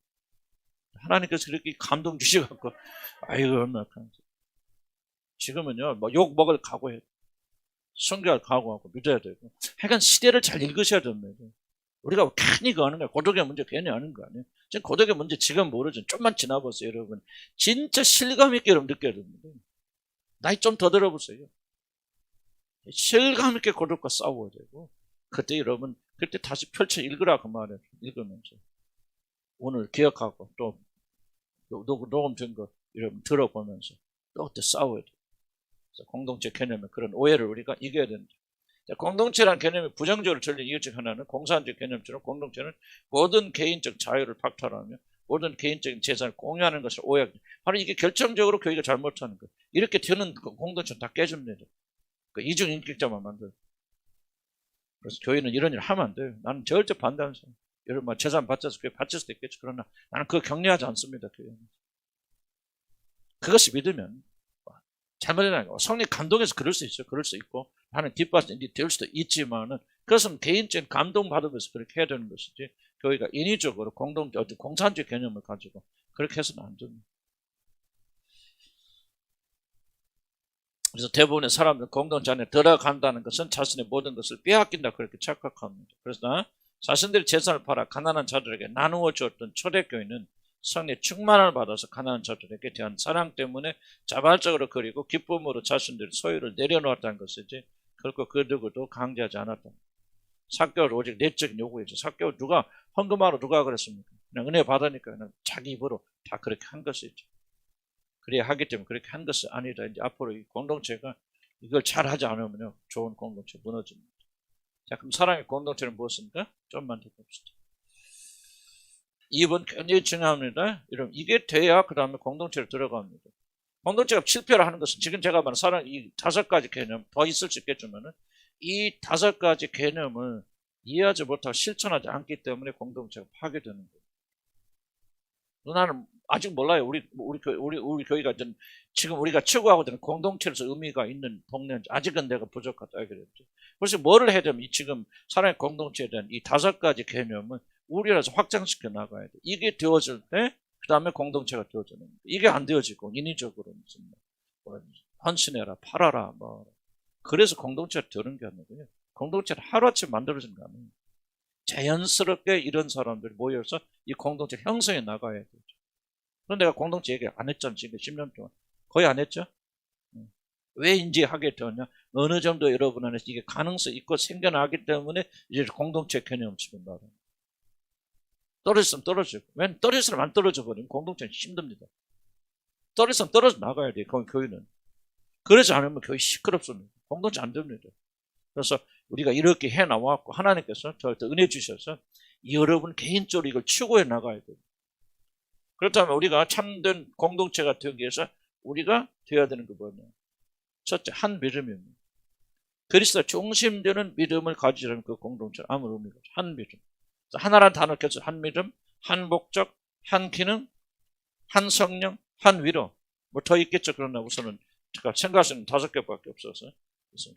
하나님께서 그렇게 감동 주셔갖고 아이고 얼마나 감사. 지금은요, 뭐 욕 먹을 각오해. 성교할 각오하고 믿어야 되고. 하여간 시대를 잘 읽으셔야 됩니다. 우리가 괜히 그거 하는 거야. 고독의 문제 괜히 하는 거 아니에요. 지금 고독의 문제 지금 모르죠. 좀만 지나보세요, 여러분. 진짜 실감 있게 여러분 느껴야 됩니다. 나이 좀 더 들어보세요. 실감 있게 고독과 싸워야 되고. 그때 여러분, 그때 다시 펼쳐 읽으라 그 말이에요. 읽으면서. 오늘 기억하고 또 녹음된 거 여러분 들어보면서 또 그때 싸워야 돼요. 공동체 개념의 그런 오해를 우리가 이겨야 된다. 공동체라는 개념이 부정적으로 전린 이유 중 하나는 공산적 개념처럼 공동체는 모든 개인적 자유를 박탈하며 모든 개인적인 재산을 공유하는 것을 오해하고, 바로 이게 결정적으로 교회가 잘못하는 거예요. 이렇게 되는 공동체는 다 깨집니다. 그 이중인격자만 만들어요. 그래서 교회는 이런 일을 하면 안 돼요. 나는 절대 반대하는 사람. 여러분 재산 받쳐서 교회 바칠 수도 있겠죠. 그러나 나는 그거 격려하지 않습니다. 교회는. 그것이 믿으면 잘못이라는 거. 성령 감동해서 그럴 수 있어요. 그럴 수 있고 하는 뒷받침이 될 수도 있지만은 그것은 개인적인 감동 받으면서 그렇게 해야 되는 것이지, 교회가 인위적으로 공산주의 개념을 가지고 그렇게 해서는 안 됩니다. 그래서 대부분의 사람들은 공동체 안에 들어간다는 것은 자신의 모든 것을 빼앗긴다 그렇게 착각합니다. 그래서 자신들의 재산을 팔아 가난한 자들에게 나누어 주었던 초대교회는 성령의 충만을 받아서 가난한 자들에게 대한 사랑 때문에 자발적으로 그리고 기쁨으로 자신들의 소유를 내려놓았다는 것이지 결코 그 누구도 강제하지 않았다. 사개월 오직 내적인 요구이죠. 사개월 누가 헌금하러 누가 그랬습니까? 그냥 은혜 받으니까 그냥 자기 입으로 다 그렇게 한 것이죠. 그래야 하기 때문에 그렇게 한 것은 아니다. 이제 앞으로 이 공동체가 이걸 잘 하지 않으면요, 좋은 공동체 무너집니다. 자, 그럼 사랑의 공동체는 무엇입니까? 좀만 더 봅시다. 2번 굉장히 중요합니다. 여러분, 이게 돼야 그 다음에 공동체로 들어갑니다. 공동체가 실패를 하는 것은 지금 제가 말한 사랑 이 5가지 개념 더 있을 수 있겠지만은 이 5가지 개념을 이해하지 못하고 실천하지 않기 때문에 공동체가 파괴되는 거예요. 나는 아직 몰라요. 우리 교회가 지금 우리가 추구하고 있는 공동체로서 의미가 있는 동네인지 아직은 내가 부족하다 그랬죠. 그래서 뭐를 해야 되면 지금 사랑의 공동체에 대한 이 5가지 개념은 우리라서 확장시켜 나가야 돼. 이게 되어질 때 그 다음에 공동체가 되어지는 거예요. 이게 안 되어지고 인위적으로 무슨 헌신해라, 팔아라, 뭐 그래서 공동체가 되는 게 아니고요. 공동체를 하루아침에 만들어진 거 아니에요. 자연스럽게 이런 사람들이 모여서 이 공동체 형성해 나가야 되죠. 그런데 내가 공동체 얘기 안 했잖아. 지금 10년 동안. 거의 안 했죠? 왜 인지 하게 되었냐? 어느 정도 여러분 안에서 이게 가능성이 있고 생겨나기 때문에 이제 공동체 개념을 지금 말합니다. 떨어졌으면 떨어지고. 왜 떨어졌으면 안 떨어져 버리면 공동체는 힘듭니다. 떨어졌으면 떨어져 나가야 돼요. 교회는. 그러지 않으면 교회 시끄럽습니다. 공동체 안 됩니다. 그래서 우리가 이렇게 해 나왔고 하나님께서 저한테 은혜 주셔서 여러분 개인적으로 이걸 추구해 나가야 돼요. 그렇다면 우리가 참된 공동체가 되기 위해서 우리가 되어야 되는 게 뭐냐? 첫째, 한 믿음입니다. 그리스도 중심되는 믿음을 가지려면 그 공동체는 아무 의미가 없죠. 한 믿음. 하나라는 단어를 껴서 한 믿음, 한 목적, 한 기능, 한 성령, 한 위로. 뭐 더 있겠죠. 그러나 우선은 제가 생각할 수 있는 5개밖에 없어서. 그래서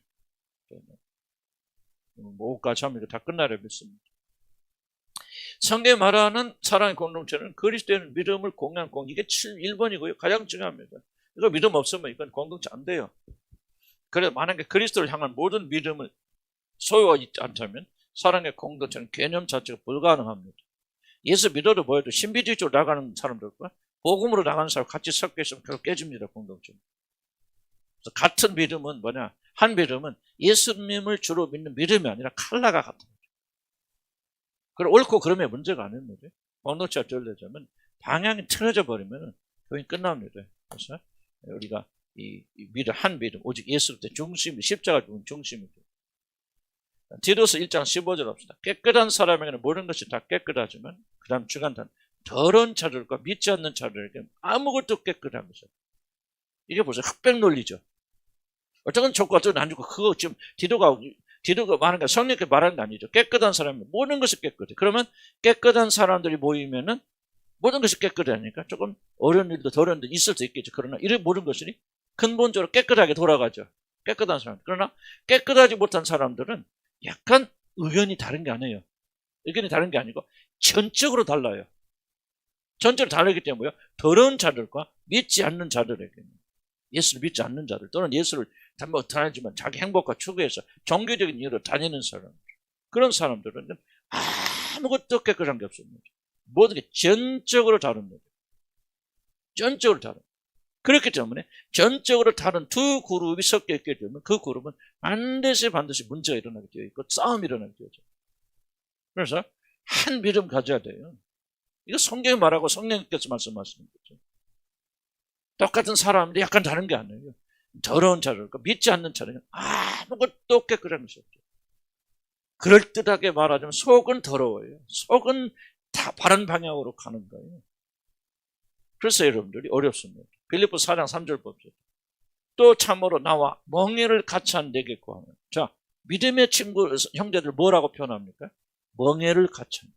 뭐까지 하면 다 끝나려 믿습니다. 성경에 말하는 사랑의 공동체는 그리스도의 믿음을 공유한 이게 1번이고요. 가장 중요합니다. 이거 믿음 없으면 이건 공동체 안 돼요. 그래서 만약에 그리스도를 향한 모든 믿음을 소유하지 않다면 사랑의 공동체는 개념 자체가 불가능합니다. 예수 믿어도 뭐해도 신비주의적으로 나가는 사람들과 복음으로 나가는 사람 같이 섞여 있으면 결국 깨집니다. 공동체. 그래서 같은 믿음은 뭐냐? 한 믿음은 예수님을 주로 믿는 믿음이 아니라 칼라가 같은 거죠. 그럼 옳고 그름의 문제가 아닙니다. 공동체가 되려면 방향이 틀어져 버리면 교회 끝납니다. 그래서 우리가 이 믿음, 한 믿음, 오직 예수 때 중심이, 십자가 중심이죠. 디도서 1장 15절 합시다. 깨끗한 사람에게는 모든 것이 다 깨끗하지만 그 다음 주간단 더러운 자들과 믿지 않는 자들에게 아무것도 깨끗한 것이죠. 이게 벌써 흑백 논리죠. 어떤 건 좋고 어떤 건 안 좋고 그거 지금 디도가 말하는 게 성령께 말하는 게 아니죠. 깨끗한 사람은 모든 것이 깨끗해. 그러면 깨끗한 사람들이 모이면은 모든 것이 깨끗하니까 조금 어려운 일도 더러운 일도 있을 수 있겠죠. 그러나 이런 모든 것이 근본적으로 깨끗하게 돌아가죠. 깨끗한 사람. 그러나 깨끗하지 못한 사람들은 약간 의견이 다른 게 아니에요. 의견이 다른 게 아니고 전적으로 달라요. 전적으로 다르기 때문에 더러운 자들과 믿지 않는 자들에게는 예수를 믿지 않는 자들 또는 예수를 다니지만 자기 행복과 추구해서 종교적인 이유로 다니는 사람 그런 사람들은 아무것도 깨끗한 게 없습니다. 모든 게 전적으로 다릅니다. 전적으로 다릅니다. 그렇기 때문에 전적으로 다른 두 그룹이 섞여 있게 되면 그 그룹은 반드시 문제가 일어나게 되어 있고 싸움이 일어나게 되죠. 그래서 한 믿음 가져야 돼요. 이거 성경이 말하고 성령께서 말씀하시는 거죠. 똑같은 사람인데 약간 다른 게 아니에요. 더러운 자들과 믿지 않는 자들은 아무것도 깨끗한 것이 없죠. 그럴듯하게 말하자면 속은 더러워요. 속은 다 바른 방향으로 가는 거예요. 그래서 여러분들이 어렵습니다. 빌립보 4장 3절 봅시다. 또 참으로 나와 멍에를 같이 한 내게 구하면. 자, 믿음의 친구 형제들 뭐라고 표현합니까? 멍에를 같이 한.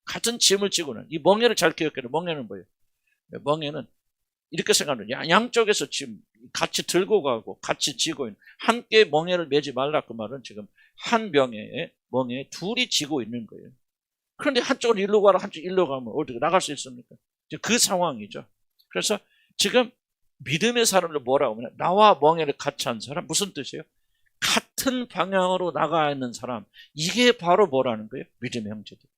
같은 짐을 지고는 이 멍에를 잘 기억해요. 멍에는 뭐예요? 멍에는 이렇게 생각합니다. 양쪽에서 지금 같이 들고 가고 같이 지고 있는 함께 멍에를 매지 말라 그 말은 지금 한 멍에에 둘이 지고 있는 거예요. 그런데 한쪽은 일로 가라 한쪽 일로 가면 어떻게 나갈 수 있습니까? 그 상황이죠. 그래서 지금 믿음의 사람들 뭐라고 하면 나와 멍에를 같이 한 사람 무슨 뜻이에요? 같은 방향으로 나가 있는 사람. 이게 바로 뭐라는 거예요? 믿음의 형제들.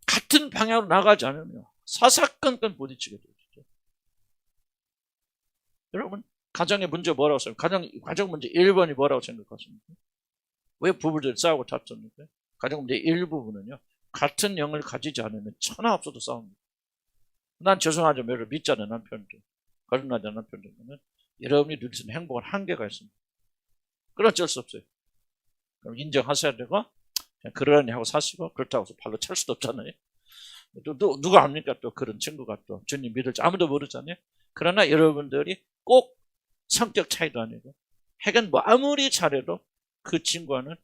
같은 방향으로 나가지 않으면 사사건건 부딪히게 되죠. 여러분 가정의 문제 뭐라고 생각해요? 가정 문제 1번이 뭐라고 생각하십니까? 왜 부부들이 싸우고 다퉜습니까? 가정 문제 일부분은요. 같은 영을 가지지 않으면 천하 없어도 싸웁니다. 난 죄송하지만 여러분 믿지 않는 남편들, 거듭나지 않는 남편들은 여러분이 누리는 행복은 한계가 있습니다. 그건 어쩔 수 없어요. 그럼 인정하셔야 되고 그냥 그러니 하고 사시고 그렇다고 해서 발로 찰 수도 없잖아요. 또 누가 압니까? 또 그런 친구가 또 주님 믿을지 아무도 모르잖아요. 그러나 여러분들이 꼭 성격 차이도 아니고 하여간 뭐 아무리 잘해도 그 친구와는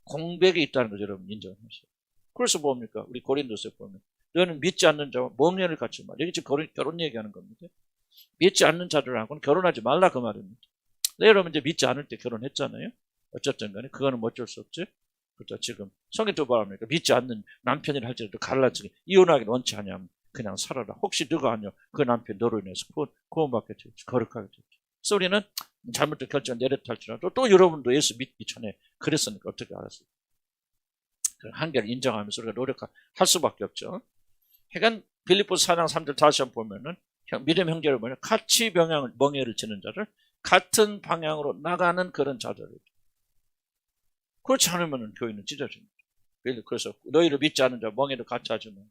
공백이 있다는 거 여러분 인정하셔요. 그래서 뭡니까? 우리 고린도서에 보면 너는 믿지 않는 자와 멍에를 갖지 마. 여기 지금 결혼 얘기하는 겁니다. 믿지 않는 자들하고는 결혼하지 말라 그 말입니다. 네, 여러분 이제 믿지 않을 때 결혼했잖아요. 어쨌든 간에 그거는 어쩔 수 없지. 그렇죠. 지금 성경도 말합니까? 믿지 않는 남편이라 할지라도 갈라지게 이혼하기를 원치 않냐면 그냥 살아라. 혹시 너가 아니요 그 남편 너로 인해서 구원받게 되지. 거룩하게 되지. 그래서 우리는 잘못된 결정을 내렸다 할지라도 또 여러분도 예수 믿기 전에 그랬으니까 어떻게 알았어요? 한계를 인정하면서 우리가 노력할 수밖에 없죠. 하여간 빌립보서 4장 3절 다시 한번 보면은 믿음 형제를 보면 같이 멍에를 치는 자를 같은 방향으로 나가는 그런 자들이죠. 그렇지 않으면 교회는 찢어집니다. 그래서 너희를 믿지 않는 자 멍에를 같이 하지만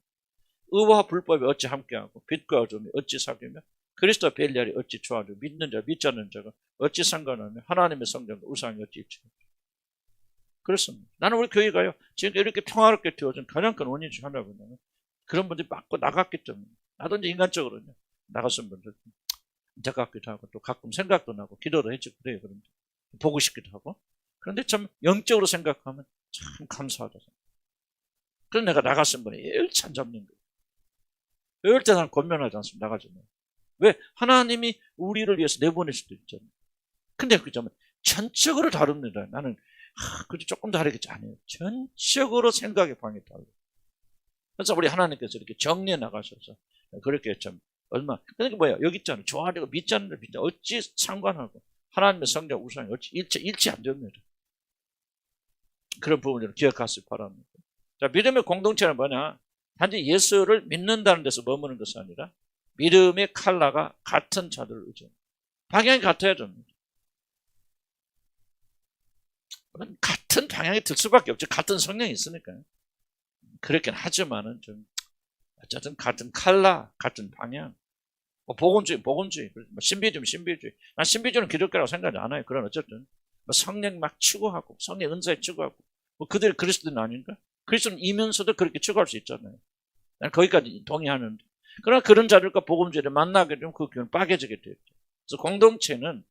의와 불법이 어찌 함께하고 빛과 어둠이 어찌 사귀며 그리스도 벨리알이 어찌 좋아하며 믿는 자 믿지 않는 자가 어찌 상관하며 하나님의 성전과 우상이 어찌 있지. 그렇습니다. 나는 우리 교회가요 지금 이렇게 평화롭게 되어진 가장 큰 원인 중 하나가 뭐냐면 그런 분들이 맞고 나갔기 때문에 나도 이제 인간적으로는 나갔은 분들 안타깝기도 하고 또 가끔 생각도 나고 기도도 했지 그래요. 그런데 보고 싶기도 하고 그런데 참 영적으로 생각하면 참 감사하다. 그래서 내가 나갔은 분이 일치 안 잡는 거예요. 이럴 때 나는 권면하지 않습니다. 나가지 마. 왜? 하나님이 우리를 위해서 내보낼 수도 있잖아요. 근데 그러면 전적으로 다릅니다. 나는 그래도 조금 다르겠지 않아요. 전적으로 생각의 방이 달라요. 그래서 우리 하나님께서 이렇게 정리해 나가셔서 그렇게 좀 얼마 그러니까 뭐야 여기 있잖아요. 좋아하고 믿지 않는 데 믿지 어찌 상관하고 하나님의 성경 우상이 어찌 일치 안 됩니다. 그런 부분을 기억하시기 바랍니다. 자, 믿음의 공동체는 뭐냐? 단지 예수를 믿는다는 데서 머무는 것이 아니라 믿음의 칼라가 같은 자들을 의지합니다. 방향이 같아야 됩니다. 같은 방향이 들 수밖에 없죠. 같은 성령이 있으니까요. 그렇긴 하지만은 좀 어쨌든 같은 칼라, 같은 방향. 뭐 복음주의, 뭐 신비주의. 난 신비주의는 기독교라고 생각하지 않아요. 그런 어쨌든 뭐 성령 막 추구하고 성령 은사에 추구하고 뭐 그들이 그리스도는 아닌가? 그리스도인이면서도 그렇게 추구할 수 있잖아요. 난 거기까지 동의하는데. 그러나 그런 자들과 복음주의를 만나게 되면 그 교회는 빠개지게 되죠. 그래서 공동체는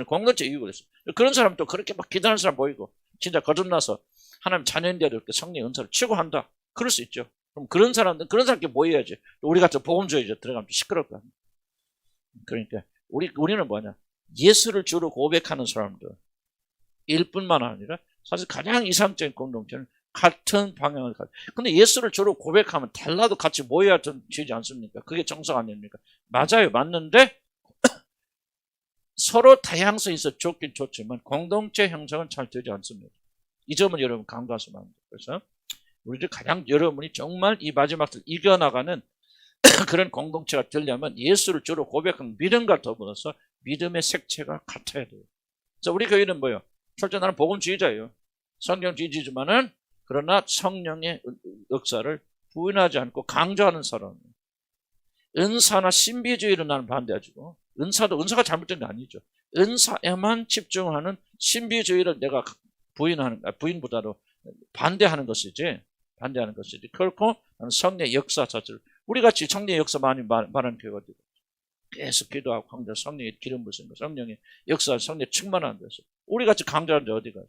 공동체 이유가 있어요. 그런 사람 또 그렇게 막 기도하는 사람 보이고 진짜 거듭나서 하나님 자녀인데도 이렇게 성령 은사를 추구한다. 그럴 수 있죠. 그럼 그런 사람께 모여야지. 우리 같은 복음주의자 들어가면 시끄럽다. 그러니까 우리는 뭐냐? 예수를 주로 고백하는 사람들 일뿐만 아니라 사실 가장 이상적인 공동체는 같은 방향을 가지고. 근데 예수를 주로 고백하면 달라도 같이 모여야 되지 않습니까? 그게 정석 아닙니까? 맞아요. 맞는데 서로 다양성이 있어 좋긴 좋지만 공동체 형성은 잘 되지 않습니다. 이 점은 여러분 간과하시면 안 돼요. 그래서 우리들 여러분이 정말 이 마지막을 이겨나가는 그런 공동체가 되려면 예수를 주로 고백하는 믿음과 더불어서 믿음의 색채가 같아야 돼요. 그래서 우리 교회는 뭐예요? 철저히 나는 복음주의자예요. 성경주의지만은 그러나 성령의 역사를 부인하지 않고 강조하는 사람이에요. 은사나 신비주의를 나는 반대하지고 은사가 잘못된 게 아니죠. 은사에만 집중하는 신비주의를 내가 부인보다도 반대하는 것이지 결코 나는 성령의 역사 자체를 우리같이 성령의 역사 많이 말하는 교회가 되고 계속 기도하고 강조 성령의 기름 부으신 거 성령의 역사 성령의 충만한 데서 우리같이 강조하는데 어디 가서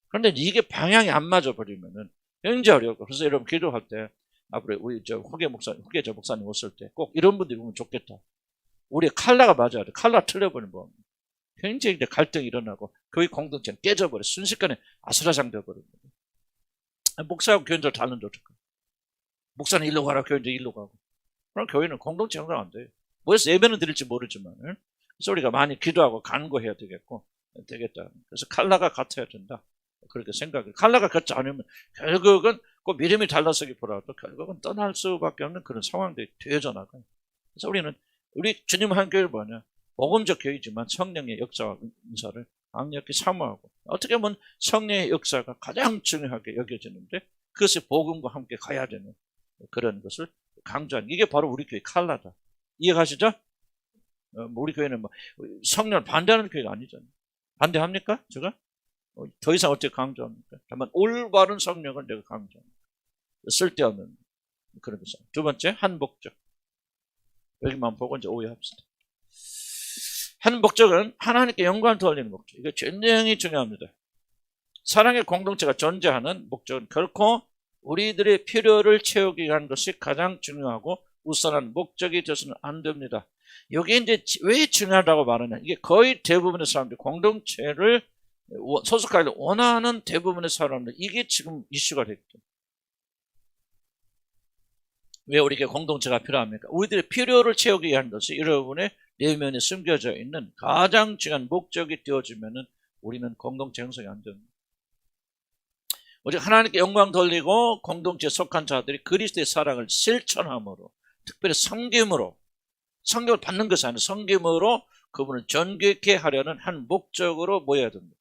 그런데 이게 방향이 안 맞아 버리면은 굉장히 어려워. 그래서 여러분 기도할 때 앞으로 우리 후계자 목사님 오실 때 꼭 이런 분들이 보면 좋겠다. 우리 칼라가 맞아야 돼. 칼라 틀려버리면 뭐 굉장히 갈등이 일어나고 교회 공동체는 깨져버려. 순식간에 아수라장 되어버립니다. 목사하고 교인들 다른데 어떡해. 목사는 일로 가라 교인들 일로 가고. 그럼 교회는 공동체 형성 안 돼요. 뭐해서 예배는 드릴지 모르지만, 그래서 우리가 많이 기도하고 간구해야 되겠다. 그래서 칼라가 같아야 된다. 그렇게 생각해요. 칼라가 같지 않으면 결국은 꼭 믿음이 달라서기보다도 결국은 떠날 수밖에 없는 그런 상황들이 되어져 나가요. 그래서 우리 주님 한 교회를 뭐냐? 복음적 교회지만 성령의 역사와 은사를 강력히 사모하고, 어떻게 보면 성령의 역사가 가장 중요하게 여겨지는데 그것이 복음과 함께 가야 되는 그런 것을 강조하는, 이게 바로 우리 교회 칼라다. 이해가시죠? 우리 교회는 성령을 반대하는 교회가 아니잖아요. 반대합니까? 제가? 더 이상 어떻게 강조합니까? 다만 올바른 성령을 내가 강조합니다. 쓸데없는 그런 것이. 두 번째, 한 목적. 여기만 보고 이제 오해합시다. 한 목적은 하나님께 영광을 돌리는 목적. 이거 굉장히 중요합니다. 사랑의 공동체가 존재하는 목적은 결코 우리들의 필요를 채우기 위한 것이 가장 중요하고 우선한 목적이 되어서는 안 됩니다. 이게 이제 왜 중요하다고 말하냐? 이게 거의 대부분의 사람들이 공동체를 소속하기를 원하는 대부분의 사람들, 이게 지금 이슈가 됐죠. 왜 우리에게 공동체가 필요합니까? 우리들의 필요를 채우기 위한 것이 여러분의 내면에 숨겨져 있는 가장 중요한 목적이 되어지면은 우리는 공동체 형성이 안 됩니다. 오직 하나님께 영광 돌리고 공동체에 속한 자들이 그리스도의 사랑을 실천함으로, 특별히 섬김으로, 성경을 받는 것이 아니라 섬김으로 그분을 존귀케 하려는 한 목적으로 모여야 됩니다.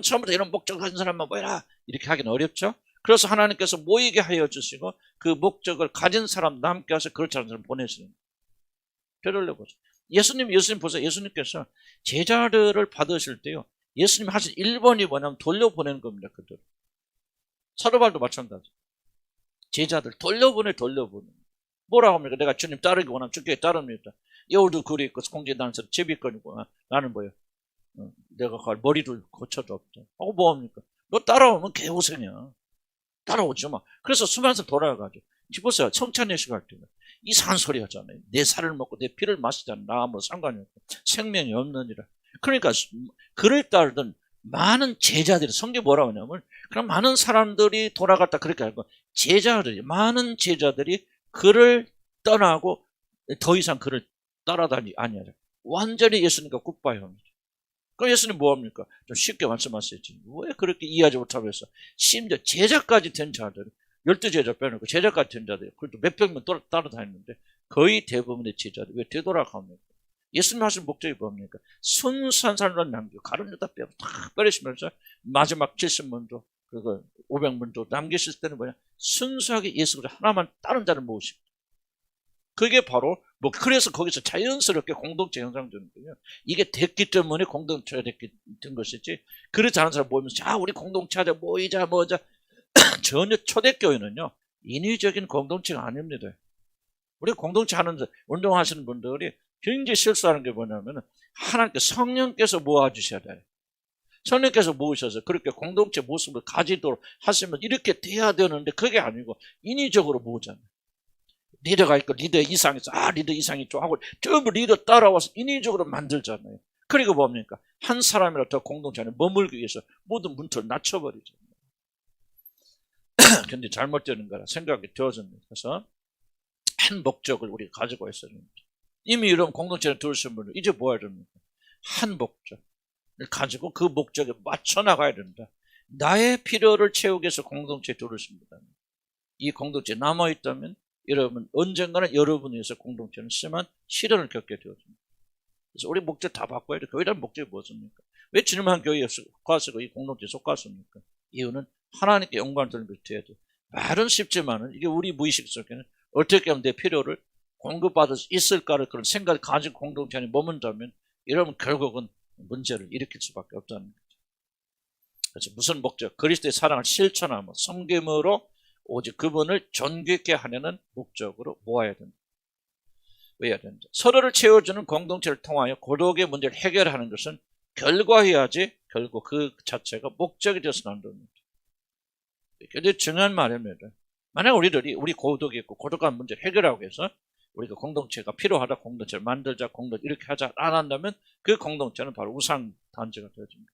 처음부터 이런 목적 가진 사람만 모여라 이렇게 하기는 어렵죠. 그래서 하나님께서 모이게 하여 주시고 그 목적을 가진 사람 남게 해서 그렇지 않은 사람 보내시는 거예요. 표를 내보세요. 예수님 보세요. 예수님께서 제자들을 받으실 때요, 예수님 하신 1번이 뭐냐면 돌려보내는 겁니다. 그대로. 사도바울도 마찬가지. 제자들 돌려보내. 뭐라고 합니까? 내가 주님 따르기 원하면 주께 따릅니다. 여우도 굴이 있고 공진단에서 제비거리고 나는 뭐예요? 내가 머리를 고쳐도 없다. 하고 뭐합니까? 너 따라오면 개고생이야. 따라오지 마. 그래서 수많은 사람 돌아가가지고 보세요. 청찬예식 할 때는 이상한 소리 하잖아요. 내 살을 먹고 내 피를 마시잖아. 나 아무런 상관이 없고 생명이 없느니라. 그러니까 그를 따르던 많은 제자들이, 성경이 뭐라고 하냐면 그럼 많은 사람들이 돌아갔다 그렇게 알고 많은 제자들이 그를 떠나고 더 이상 그를 따라다니지 아니하라. 완전히 예수님과 굿바이 합니다. 그럼 예수님 뭐합니까? 좀 쉽게 말씀하셨지. 왜 그렇게 이해하지 못하면서 심지어 제자까지 된 자들, 12제자 빼놓고 제자까지 된 자들, 그래도 몇백 명 따라다니는데 거의 대부분의 제자들 왜 되돌아갑니까? 예수님 하신 목적이 뭡니까? 순수한 삶을 남기고 가른 여다 빼고 다 버리시면서 마지막 70문도 그리고 500문도 남기실 때는 뭐냐? 순수하게 예수 그리스도 하나만 다른 자를 모으시고, 그게 바로 그래서 거기서 자연스럽게 공동체 형성되는 거예요. 이게 됐기 때문에 공동체가 된 것이지, 그렇지 않은 사람 모이면서 자 우리 공동체 하자 모이자 전혀 초대교회는요 인위적인 공동체가 아닙니다. 우리 공동체 하는 운동하시는 분들이 굉장히 실수하는 게 뭐냐면 하나님께 성령께서 모아주셔야 돼요. 성령께서 모으셔서 그렇게 공동체 모습을 가지도록 하시면 이렇게 돼야 되는데 그게 아니고 인위적으로 모으잖아요. 리더가 있고 리더 이상에서 리더 이상이 좀 하고 전부 리더 따라와서 인위적으로 만들잖아요. 그리고 뭡니까? 한 사람이라도 더 공동체 안에 머물기 위해서 모든 문틀을 낮춰버리잖아요. 근데 잘못되는 거라 생각이 되어집니다. 그래서 한 목적을 우리가 가지고 있어야 됩니다. 이미 이런 공동체를 들으신 분들 이제 뭐 해야 됩니까? 한 목적을 가지고 그 목적에 맞춰 나가야 된다. 나의 필요를 채우기 위해서 공동체에 들으십니다. 이 공동체에 남아있다면 여러분 언젠가는 여러분에 의해서 공동체는 심한 시련을 겪게 되어집니다. 그래서 우리 목적 다 바꿔야 돼. 교회라는 목적이 무엇입니까? 왜 주님한 교회에 속하시고 이 공동체에 속하십니까? 이유는 하나님께 영광을 돌려야 돼. 말은 쉽지만은 이게 우리 무의식 속에는 어떻게 하면 내 필요를 공급받을 수 있을까를 그런 생각을 가지고 공동체 안에 머문다면 이러면 결국은 문제를 일으킬 수밖에 없다는 거죠. 그래서 무슨 목적? 그리스도의 사랑을 실천하며 섬김으로 오직 그분을 존귀케 하려는 목적으로 모아야 된다. 왜 해야 된다? 서로를 채워주는 공동체를 통하여 고독의 문제를 해결하는 것은 결과해야지 결국 그 자체가 목적이 되어서는 안 됩니다. 굉장히 중요한 말입니다. 만약 우리 고독이 있고 고독한 문제를 해결하기 위해서 우리가 공동체가 필요하다, 공동체를 만들자, 이렇게 하자 안 한다면 그 공동체는 바로 우상 단체가 되어집니다.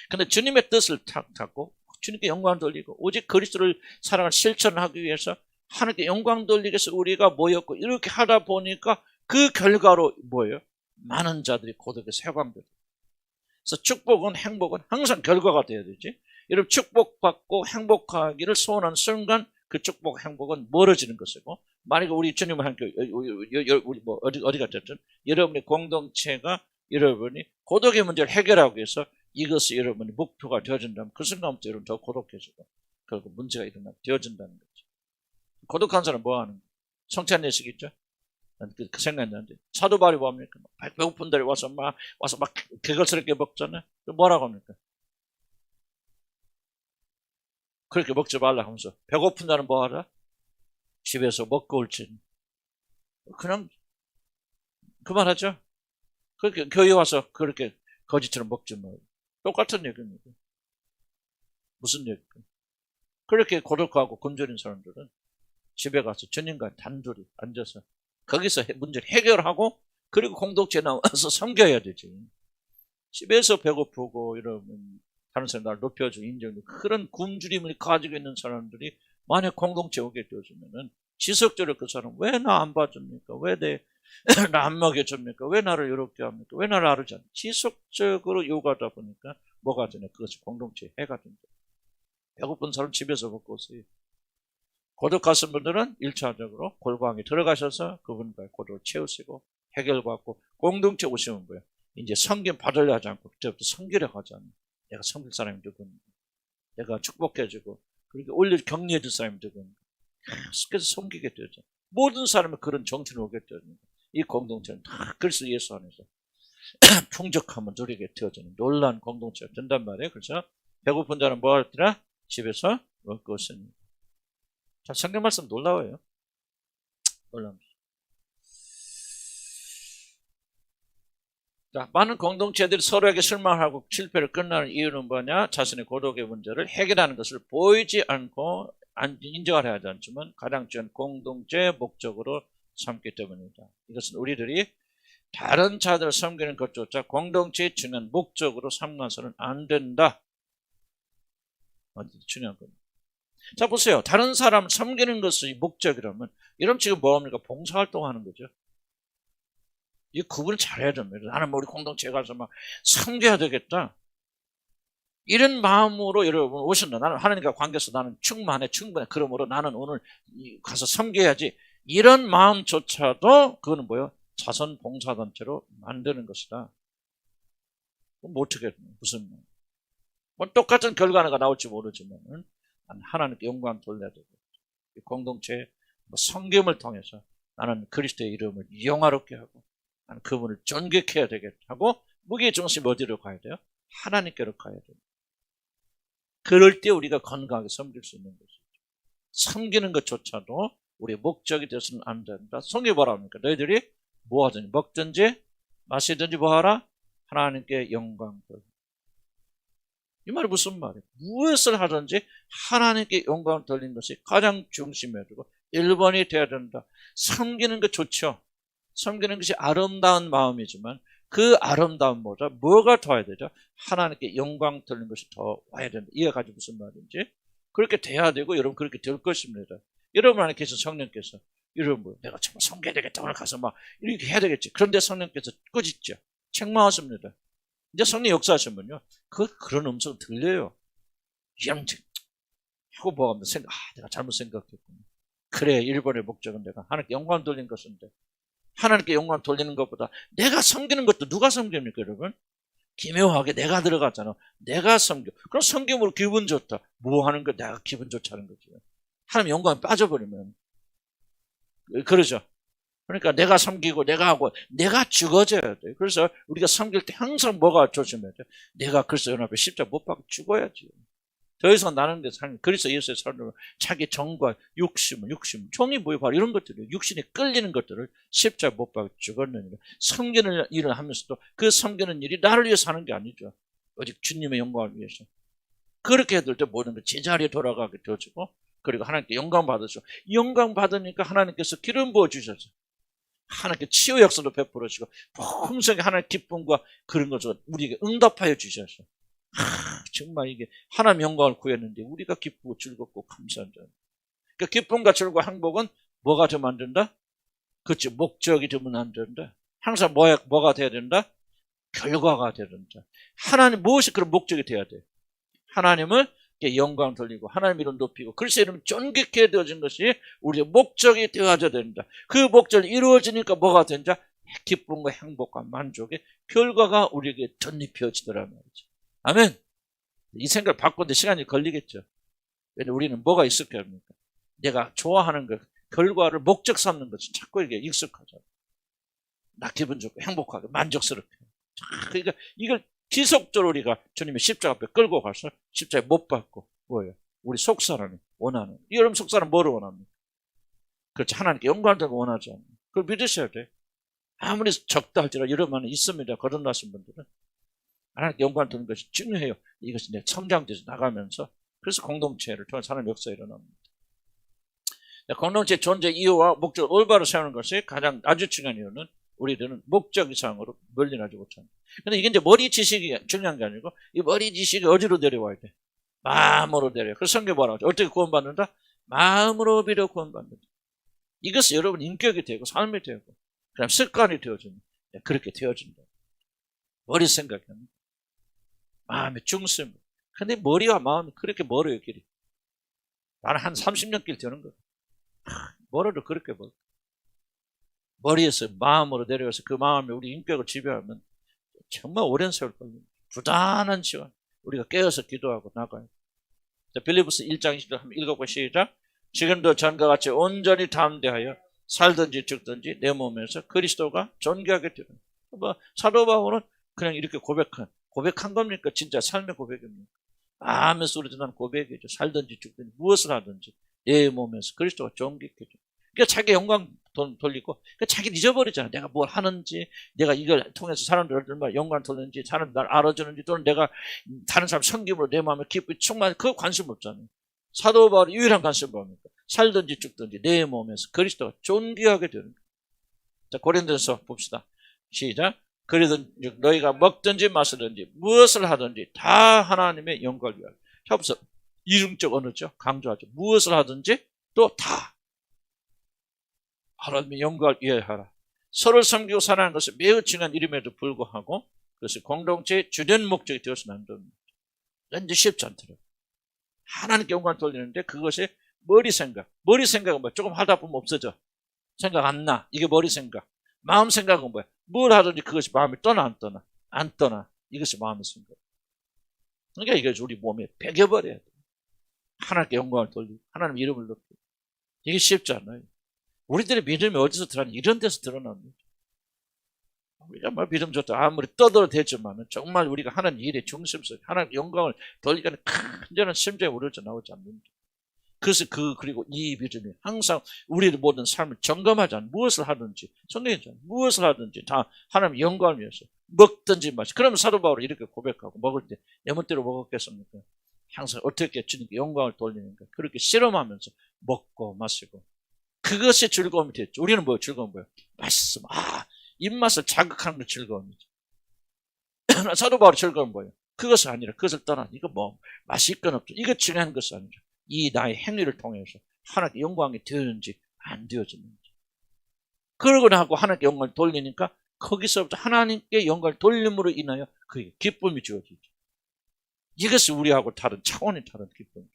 그런데 주님의 뜻을 찾고 주님께 영광을 돌리고 오직 그리스도를 사랑을 실천하기 위해서 하나님께 영광 돌리기 위해서 우리가 모였고 이렇게 하다 보니까 그 결과로 뭐예요? 많은 자들이 고독에서 해방돼요. 그래서 축복은 행복은 항상 결과가 돼야 되지. 여러분 축복받고 행복하기를 소원하는 순간 그 축복 행복은 멀어지는 것이고, 만약에 우리 주님을 함께 우리 뭐 어디 갔든 여러분의 공동체가 여러분이 고독의 문제를 해결하기 위해서 이것이 여러분의 목표가 되어진다면 그 순간부터 여러분 더 고독해지고 결국 문제가 되어진다는 거죠. 고독한 사람 뭐 하는 거예요? 성찬 예식 있죠? 그 생각이 나는데 사도 바울이 뭡니까? 배고픈 데에 와서 막 개걸스럽게 먹잖아요. 뭐라고 합니까? 그렇게 먹지 말라 하면서 배고픈 날은 뭐 하라? 집에서 먹고 올지. 그냥 그만하죠. 그렇게 교회 와서 그렇게 거지처럼 먹지 뭐. 똑같은 얘기입니다. 무슨 얘기입니까? 그렇게 고독하고 굶주린 사람들은 집에 가서 주님과 단둘이 앉아서 거기서 문제를 해결하고 그리고 공동체에 나와서 섬겨야 되지. 집에서 배고프고 이러면 다른 사람 나를 높여주고 인정되고 그런 굶주림을 가지고 있는 사람들이 만약 공동체에 오게 되어지면은 지속적으로 그 사람 왜 나 안 봐줍니까? 왜 나 안 먹여줍니까? 왜 나를 이렇게 합니까? 왜 나를 아르지 않습니까? 지속적으로 요구하다 보니까 뭐가 되냐? 그것이 공동체에 해가 된다. 배고픈 사람 집에서 먹고 오세요. 고독하신 분들은 1차적으로 골방에 들어가셔서 그분과의 고독을 채우시고 해결받고 공동체 오시면 뭐예요? 이제 섬김 받으려 하지 않고 그때부터 섬기려 하지 않아요. 내가 섬길 사람이 누구인가? 내가 축복해주고 그렇게 올려 격려해줄 사람이 누구인가? 계속해서 섬기게 되죠. 모든 사람이 그런 정신을 오게 되죠. 이 공동체는 다 그리스도 예수 안에서 풍족함을 누리게 되어지는 놀라운 공동체가 된단 말이에요. 그래서 배고픈 자는 뭐 할지라 집에서 먹고 오시니. 자, 성경 말씀 놀라워요. 놀랍니다. 자, 많은 공동체들이 서로에게 실망하고 실패를 끝나는 이유는 뭐냐? 자신의 고독의 문제를 해결하는 것을 보이지 않고 인정을 하지 않지만 가장 중요한 공동체의 목적으로 삼기 때문이다. 이것은 우리들이 다른 자들을 섬기는 것조차 공동체의 중요한 목적으로 삼아서는 안 된다. 중요한 겁니다. 자, 보세요. 다른 사람을 섬기는 것이 목적이라면 이런 지금 뭐합니까? 봉사활동하는 거죠. 이 구분을 잘해야 됩니다. 나는 우리 공동체에 가서 막 섬겨야 되겠다. 이런 마음으로 여러분 오신다. 나는 하나님과 관계에서 나는 충분해. 그러므로 나는 오늘 가서 섬겨야지. 이런 마음조차도 그거는 뭐예요? 자선 봉사단체로 만드는 것이다. 그럼 어떻게 무슨 뭐 똑같은 결과가 나올지 모르지만 하나님께 영광 돌려야 되고 공동체의 섬김을 통해서 나는 그리스도의 이름을 영화롭게 하고 나는 그분을 존경해야 되겠다 하고 무게의 중심이 어디로 가야 돼요? 하나님께로 가야 돼요. 그럴 때 우리가 건강하게 섬길 수 있는 것이죠. 섬기는 것조차도 우리의 목적이 되어서는 안 된다. 성경이 뭐라 합니까? 너희들이 뭐 하든지 먹든지 마시든지 뭐 하라? 하나님께 영광 돌려. 이 말이 무슨 말이에요? 무엇을 하든지 하나님께 영광을 돌리는 것이 가장 중심에 두고 1번이 돼야 된다. 섬기는 것 좋죠. 섬기는 것이 아름다운 마음이지만 그 아름다움보다 뭐가 더 와야 되죠? 하나님께 영광 돌리는 것이 더 와야 된다. 이해가 가지고 무슨 말인지. 그렇게 돼야 되고 여러분 그렇게 될 것입니다. 여러분 안에 계신 성령께서 여러분 뭐 내가 정말 섬겨야 되겠다. 오늘 가서 막 이렇게 해야 되겠지. 그런데 성령께서 꾸짖죠. 책망하십니다. 이제 성령 역사하시면요. 그런 음성 들려요. 영적 하고 뭐하면 내가 잘못 생각했구나. 그래, 1번의 목적은 내가 하나님께 영광 돌리는 것인데 하나님께 영광 돌리는 것보다 내가 섬기는 것도 누가 섬깁니까, 여러분? 기묘하게 내가 들어갔잖아. 내가 섬겨. 그럼 섬김으로 기분 좋다. 뭐 하는 거 내가 기분 좋다는 거죠. 하나님 영광에 빠져버리면 그러죠. 그러니까 내가 섬기고 내가 하고 내가 죽어져야 돼. 그래서 우리가 섬길 때 항상 뭐가 조심해야 돼? 내가 그리스도 연합에 십자가 못 박고 죽어야지. 더 이상 나는 데 살면 그리스도 예수의 삶을 자기 정과 욕심, 정이 뭐예요? 바로 이런 것들이에요. 육신에 끌리는 것들을 십자가 못 박고 죽었느니라. 섬기는 일을 하면서도 그 섬기는 일이 나를 위해서 하는 게 아니죠. 오직 주님의 영광을 위해서. 그렇게 해둘 때 모든 게 제자리에 돌아가게 되어지고 그리고 하나님께 영광 받으시고 영광 받으니까 하나님께서 기름 부어주셔서 하나님께 치유 역사도 베풀어 주시고 풍성히 하나님의 기쁨과 그런 것을 우리에게 응답하여 주셔서 정말 이게 하나님 영광을 구했는데 우리가 기쁘고 즐겁고 감사한 점. 그 기쁨과 즐거움과 행복은 뭐가 되면 안 된다? 그치, 목적이 되면 안 된다. 항상 뭐가 돼야 된다? 결과가 돼야 된다. 하나님, 무엇이 그런 목적이 돼야 돼? 하나님을 영광 돌리고 하나님 이름 높이고 그리스도 이름 존귀케 되어진 것이 우리의 목적이 되어야 된다. 그 목적이 이루어지니까 뭐가 된다? 기쁨과 행복과 만족의 결과가 우리에게 덧입혀지더라 말이죠. 아멘. 이 생각을 바꾸는데 시간이 걸리겠죠. 왜냐하면 우리는 뭐가 익숙합니까? 내가 좋아하는 것, 결과를 목적 삼는 것이 자꾸 이게 익숙하잖아. 나 기분 좋고 행복하고 만족스럽게. 그러니까 이걸 지속적으로 우리가 주님의 십자가 앞에 끌고 가서 십자가에 못 박고 뭐예요? 우리 속사람이 원하는. 여러분 속사람 뭐를 원합니까? 그렇지, 하나님께 영광을 들고 원하지 않아요. 그걸 믿으셔야 돼. 아무리 적다 할지라도 여러분 있습니다. 거듭나신 분들은 하나님께 영광을 드리는 것이 중요해요. 이것이 내 성장돼서 나가면서 그래서 공동체를 통해 사는 역사가 일어납니다. 공동체 존재 이유와 목적을 올바로 세우는 것이 가장 아주 중요한 이유는 우리들은 목적 이상으로 멀리나지 못합니다. 근데 이게 이제 머리 지식이 중요한 게 아니고 이 머리 지식이 어디로 내려와야 돼? 마음으로 내려요. 그래서 성경에 뭐라고 하죠? 어떻게 구원받는다? 마음으로 비려 구원받는다. 이것이 여러분 인격이 되고 삶이 되고 그다음 습관이 되어집니다. 그렇게 되어진다. 머리 생각합니다. 마음의 중심. 근데 머리와 마음이 그렇게 멀어요, 길이. 나는 한 30년 길 되는 거야. 멀어도 그렇게 멀어. 머리에서 마음으로 내려가서 그 마음이 우리 인격을 지배하면 정말 오랜 세월 걸립니다. 부단한 시간 우리가 깨어서 기도하고 나가요. 자, 빌립보서 1장 20절 한번 읽어보고 시작. 지금도 전과 같이 온전히 담대하여 살든지 죽든지 내 몸에서 그리스도가 존귀하게 되는. 뭐 사도 바울은 그냥 이렇게 고백한 겁니까? 진짜 삶의 고백입니까? 마음의 소리 듣는 고백이죠. 살든지 죽든지 무엇을 하든지 내 몸에서 그리스도가 존귀하게 되는. 그러니까 자기 영광 돌리고 그러니까 자기는 잊어버리잖아. 내가 뭘 하는지, 내가 이걸 통해서 사람들 얼마나 영광 돌리는지, 사람들 날 알아주는지, 또는 내가 다른 사람 섬김으로 내 마음에 기쁨이 충만, 그거 관심 없잖아요. 사도 바울의 유일한 관심이 뭡니까? 살든지 죽든지 내 몸에서 그리스도가 존귀하게 되는 거예요. 자, 고린도서 봅시다. 시작. 그러든 너희가 먹든지 마시든지 무엇을 하든지 다 하나님의 영광을 위하여. 자, 보세요. 이중적 언어죠. 강조하죠. 무엇을 하든지 또 다 하나님의 영광을 위하여 하라. 서로를 섬기고 사랑하는 것은 매우 중요한 일임에도 불구하고 그것이 공동체의 주된 목적이 되어서는 안 됩니다. 왠지 쉽지 않더라고요. 하나님께 영광을 돌리는데 그것이 머리 생각은 뭐야? 조금 하다 보면 없어져. 생각 안 나. 이게 머리 생각. 마음 생각은 뭐야? 뭘 하든지 그것이 마음이 떠나 안 떠나? 안 떠나. 이것이 마음의 생각. 그러니까 이게 우리 몸에 배겨버려야 돼. 하나님께 영광을 돌리고 하나님 이름을 높이고. 이게 쉽지 않아요. 우리들의 믿음이 어디서 드러나냐? 이런 데서 드러납니다. 우리가 뭐 믿음 좋다 아무리 떠들어 대지만 정말 우리가 하는 일의 중심 속에 하나님 영광을 돌리기는 큰절한 심정이 우러져 나오지 않는다. 그래서 그리고 이 믿음이 항상 우리의 모든 삶을 점검하지 않는 무엇을 하든지 성경이잖아요. 무엇을 하든지 다 하나님 영광을 위해서 먹든지 마시. 그러면 사도 바울이 이렇게 고백하고 먹을 때 내 멋대로 먹었겠습니까? 항상 어떻게 주님께 영광을 돌리는가 그렇게 실험하면서 먹고 마시고 그것이 즐거움이 됐죠. 우리는 뭐예요? 즐거운 거예요? 맛있으면 입맛을 자극하는 게 즐거움이죠. 사도 바울의 즐거운 거예요. 그것이 아니라 그것을 떠나 이거 뭐 맛이 있건 없죠. 이거 중요한 것이 아니라 이 나의 행위를 통해서 하나님께 영광이 되는지 안 되어지는지. 그러고 나고 하나님께 영광을 돌리니까 거기서부터 하나님께 영광을 돌림으로 인하여 그게 기쁨이 주어지죠. 이것이 우리하고 다른 차원이 다른 기쁨입니다.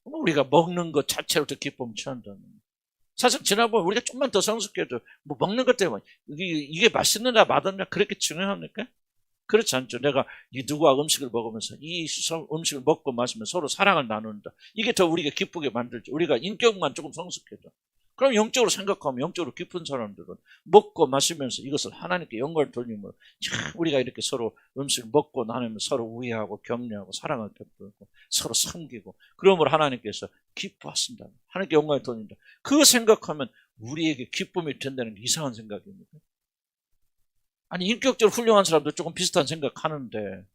우리가 먹는 것 자체로도 기쁨을 취한다는 거예요. 사실 지나보면 우리가 좀만 더 성숙해도 뭐 먹는 것 때문에 이게 맛있느냐 맛없느냐 그렇게 중요합니까? 그렇지 않죠. 내가 누구와 음식을 먹으면서 이 음식을 먹고 마시면 서로 사랑을 나눈다. 이게 더 우리가 기쁘게 만들죠. 우리가 인격만 조금 성숙해져. 그럼 영적으로 생각하면 영적으로 깊은 사람들은 먹고 마시면서 이것을 하나님께 영광을 돌리므로 우리가 이렇게 서로 음식을 먹고 나누면 서로 우애하고 격려하고 사랑을 베풀고 서로 섬기고 그러므로 하나님께서 기뻐하신다. 하나님께 영광을 돌린다. 그거 생각하면 우리에게 기쁨이 된다는 게 이상한 생각입니다. 아니 인격적으로 훌륭한 사람도 조금 비슷한 생각하는데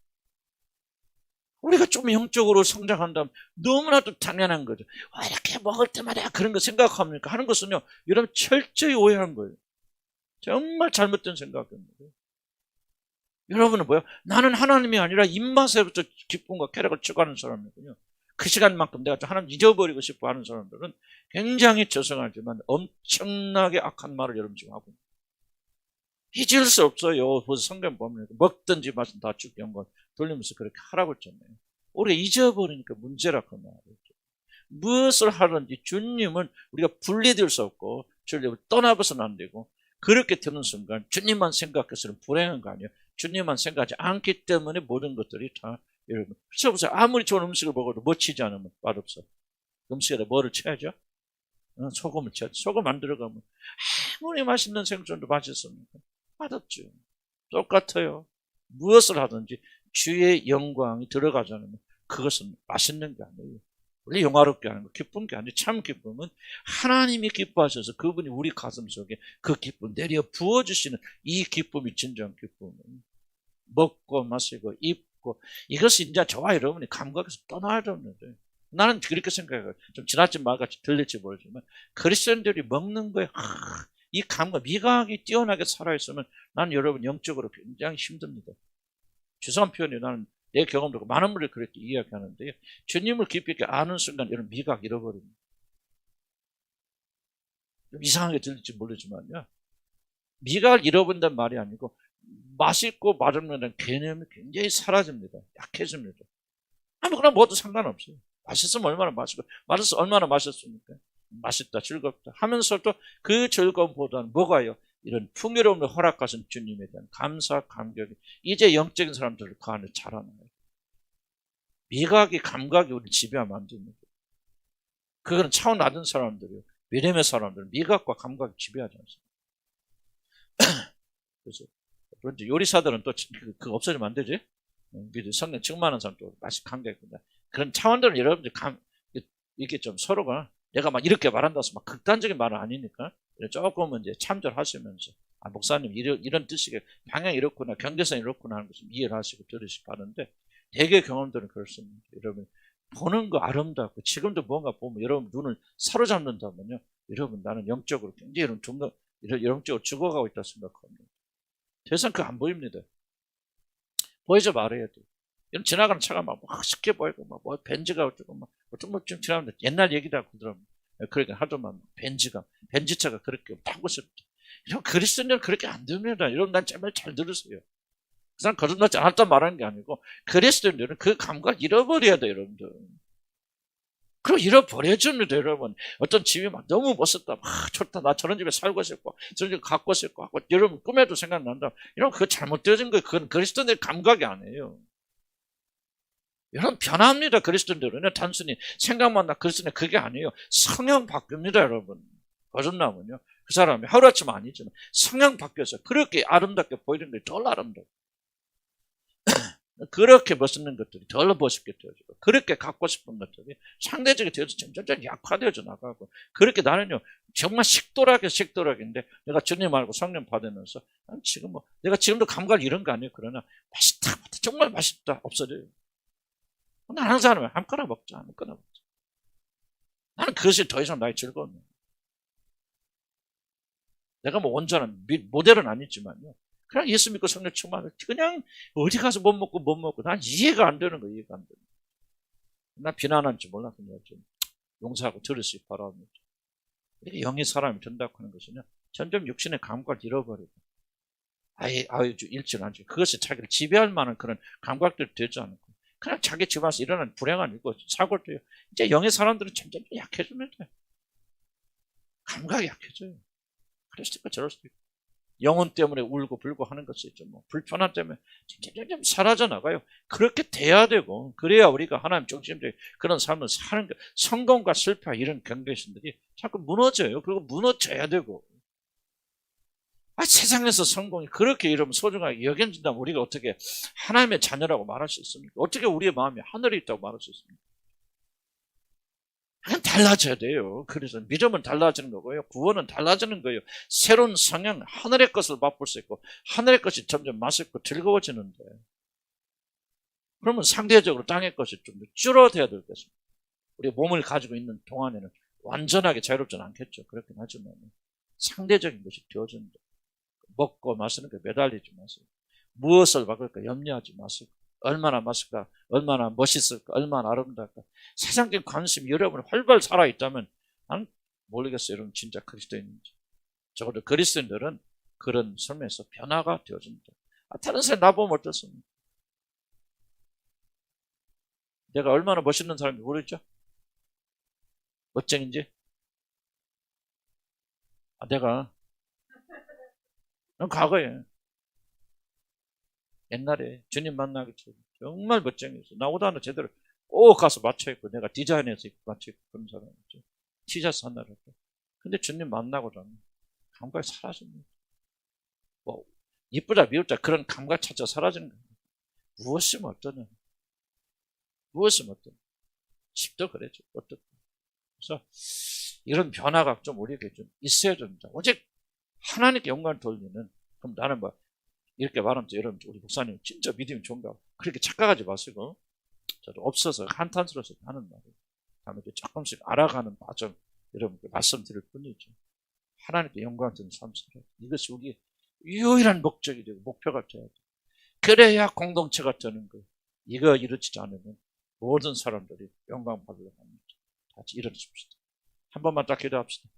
우리가 좀 영적으로 성장한다면 너무나도 당연한 거죠. 이렇게 먹을 때마다 그런 거 생각합니까? 하는 것은요, 여러분 철저히 오해한 거예요. 정말 잘못된 생각입니다. 여러분은 뭐예요? 나는 하나님이 아니라 입맛에부터 기쁨과 쾌락을 추구하는 사람이군요. 그 시간만큼 내가 하나님 잊어버리고 싶어 하는 사람들은 굉장히 저성하지만 엄청나게 악한 말을 여러분 지금 하고 잊을 수 없어요. 벌써 성경 보면 먹든지 마시든 다 죽게 한 건 돌리면서 그렇게 하라고 했잖아요. 우리가 잊어버리니까 문제라 그 말이죠. 무엇을 하든지 주님은 우리가 분리될 수 없고 주님을 떠나봐서는 안 되고 그렇게 되는 순간 주님만 생각해서는 불행한 거 아니에요. 주님만 생각하지 않기 때문에 모든 것들이 다 여러분 그렇죠. 아무리 좋은 음식을 먹어도 뭐 치지 않으면 맛없어. 음식에다 뭐를 쳐야죠? 소금을 쳐야죠. 소금 안 들어가면 아무리 맛있는 생선도 맛있습니까? 맛없죠. 똑같아요. 무엇을 하든지 주의 영광이 들어가지 않으면 그것은 맛있는 게 아니에요. 원래 영화롭게 하는 거 기쁜 게 아니에요. 참 기쁨은 하나님이 기뻐하셔서 그분이 우리 가슴 속에 그 기쁨 내려 부어주시는 이 기쁨이 진정한 기쁨은 먹고 마시고 입고 이것이 이제 저와 여러분이 감각에서 떠나야 되는데 나는 그렇게 생각해요. 좀 지나친 말같이 들릴지 모르지만 그리스도인들이 먹는 거에 이 감각, 미각이 뛰어나게 살아있으면 나는 여러분 영적으로 굉장히 힘듭니다. 죄송한 표현이 나는 내 경험도 많은 분들이 그렇게 이야기하는데요. 주님을 깊이 있게 아는 순간 이런 미각 잃어버립니다. 좀 이상하게 들릴지 모르지만요. 미각을 잃어버린다는 말이 아니고 맛있고 맛없는 개념이 굉장히 사라집니다. 약해집니다. 아무거나 먹어도 상관없어요. 맛있으면 얼마나 맛있고 맛있으면 얼마나 맛있습니까? 맛있다 즐겁다 하면서도 그 즐거움보다는 뭐가요? 이런 풍요로움을 허락하신 주님에 대한 감사 감격이 이제 영적인 사람들을 그 안에 자라나요. 미각이 감각이 우리 지배하면 안 됩니다. 그거는 차원 낮은 사람들이요. 믿음의 사람들은 미각과 감각이 지배하지 않습니다. 그래서 그런데 요리사들은 또 그거 없어지면 안 되지? 성령 충만한 사람도 맛이 감각이 있다. 그런 차원들은 여러분들 이게 좀 서로가 내가 막 이렇게 말한다고 해서 막 극단적인 말은 아니니까 조금은 이제 참조하시면서 목사님 이런 뜻이게 방향이 이렇구나 경계선이 이렇구나 하는 것을 이해를 하시고 들으시기 바라는데 대개 경험들은 그렇습니다. 여러분 보는 거 아름답고 지금도 뭔가 보면 여러분 눈을 사로잡는다면요. 여러분 나는 영적으로 굉장히 영적으로 죽어가고 있다 생각합니다. 더 이상 그거 안 보입니다. 보이지 말아야 돼. 이런 지나가는 차가 막 멋있게 보이고 뭐 벤츠가 어쩌고 막 어떤 뭐 좀 지나가는데 옛날 얘기다 그러더라고요. 그러니까 하도만 벤츠차가 그렇게 타고 싶다. 이런 그리스도인들은 그렇게 안 됩니다. 여러분 난 제발 잘 들으세요. 그 사람 거듭나지 않았다 말하는 게 아니고 그리스도인들은 그 감각을 잃어버려야 돼요, 여러분들. 그럼 잃어버려줍니다, 여러분. 어떤 집이 막 너무 멋있다. 좋다. 나 저런 집에 살고 싶고, 저런 집에 갖고 싶고, 하고, 여러분 꿈에도 생각난다. 이러면 그거 잘못되어진 거예요. 그건 그리스도인의 감각이 아니에요. 여러분 변합니다. 그리스도인들은 단순히 생각만 나 그리스도인 그게 아니에요. 성형 바뀝니다, 여러분. 거듭나면요. 그 사람이 하루아침 아니지만 성형 바뀌어서 그렇게 아름답게 보이는 게 덜 아름다워. 그렇게 멋있는 것들이 덜 멋있게 되어지고 그렇게 갖고 싶은 것들이 상대적이 되어서 점점 약화되어져 나가고 그렇게 나는요 정말 식도락인데 내가 주님 알고 성령 받으면서 지금 내가 지금도 감각 이런 거 아니에요. 그러나 맛있다 정말 맛있다 없어져요. 나는 항상 하는 아무거나 먹자. 나는 그것이 더 이상 나의 즐거움이에요. 내가 뭐 온전한 모델은 아니지만요. 그냥 예수 믿고 성령 충만을 그냥 어디 가서 못 먹고 난 이해가 안 되는 거예요. 이해가 안 되는 거예요. 난 비난하는지 몰라. 그냥 좀 용서하고 들으시기 바랍니다. 이렇게 영의 사람이 된다고 하는 것은요. 점점 육신의 감각을 잃어버리고 아예 잃지는 않죠. 그것이 자기를 지배할 만한 그런 감각들이 되지 않고 그냥 자기 집안에서 일어나는 불행한 일고 사고를 돼요. 이제 영의 사람들은 점점 약해집니다. 감각이 약해져요. 그럴 수도 있고 저럴 수도 있고. 영혼 때문에 울고 불고 하는 것이 있죠. 불편함 때문에 점점 사라져 나가요. 그렇게 돼야 되고 그래야 우리가 하나님 중심적인 그런 삶을 사는 거. 성공과 실패 이런 경계심들이 자꾸 무너져요. 그리고 무너져야 되고 세상에서 성공이 그렇게 이러면 소중하게 여겨진다면 우리가 어떻게 하나님의 자녀라고 말할 수 있습니까? 어떻게 우리의 마음이 하늘에 있다고 말할 수 있습니까? 그냥 달라져야 돼요. 그래서 믿음은 달라지는 거고요. 구원은 달라지는 거예요. 새로운 성향, 하늘의 것을 맛볼 수 있고 하늘의 것이 점점 맛있고 즐거워지는데 그러면 상대적으로 땅의 것이 좀 줄어들어야 될 것입니다. 우리 몸을 가지고 있는 동안에는 완전하게 자유롭지는 않겠죠. 그렇긴 하지만 상대적인 것이 되어진다. 먹고 마시는 게 매달리지 마세요. 무엇을 바꿀까 염려하지 마세요. 얼마나 맛있을까? 얼마나 멋있을까? 얼마나 아름다울까? 세상적인 관심이 여러분 활발 살아있다면 나는 모르겠어요. 여러분 진짜 그리스도인인지. 적어도 그리스도인들은 그런 삶에서 변화가 되어집니다. 다른 사람 나보면 어떻습니까? 내가 얼마나 멋있는 사람인지 모르죠? 멋쟁인지? 내가 과거에 옛날에 주님 만나기 전에 정말 멋쟁이였어. 나보다는 제대로 꼭 가서 맞춰입고 내가 디자인해서 입고 맞춰입고 그런 사람이었죠. 티셔츠 하나를. 근데 주님 만나고 나면 감각이 사라집니다. 뭐 이쁘다 미웠다 그런 감각 찾아 사라지는 거예요. 무엇이면 어떠냐. 무엇이면 어떠냐. 집도 그랬죠. 어떻게. 그래서 이런 변화가 좀 우리에게 좀 있어야 됩니다. 오직 하나님께 영광을 돌리는, 그럼 나는 뭐 이렇게 말하면 여러분 우리 목사님 진짜 믿음이 좋은가 그렇게 착각하지 마시고, 저도 없어서 한탄스러워서 하는 말이에요. 다음에 조금씩 알아가는 과정 여러분께 말씀드릴 뿐이죠. 하나님께 영광 드리는 삶 살아요. 이것이 우리 유일한 목적이 되고 목표가 되어야 돼요. 그래야 공동체가 되는 거예요. 이거 이루어지지 않으면 모든 사람들이 영광 받으려고 합니다. 같이 일어나십시다. 한 번만 딱 기도합시다.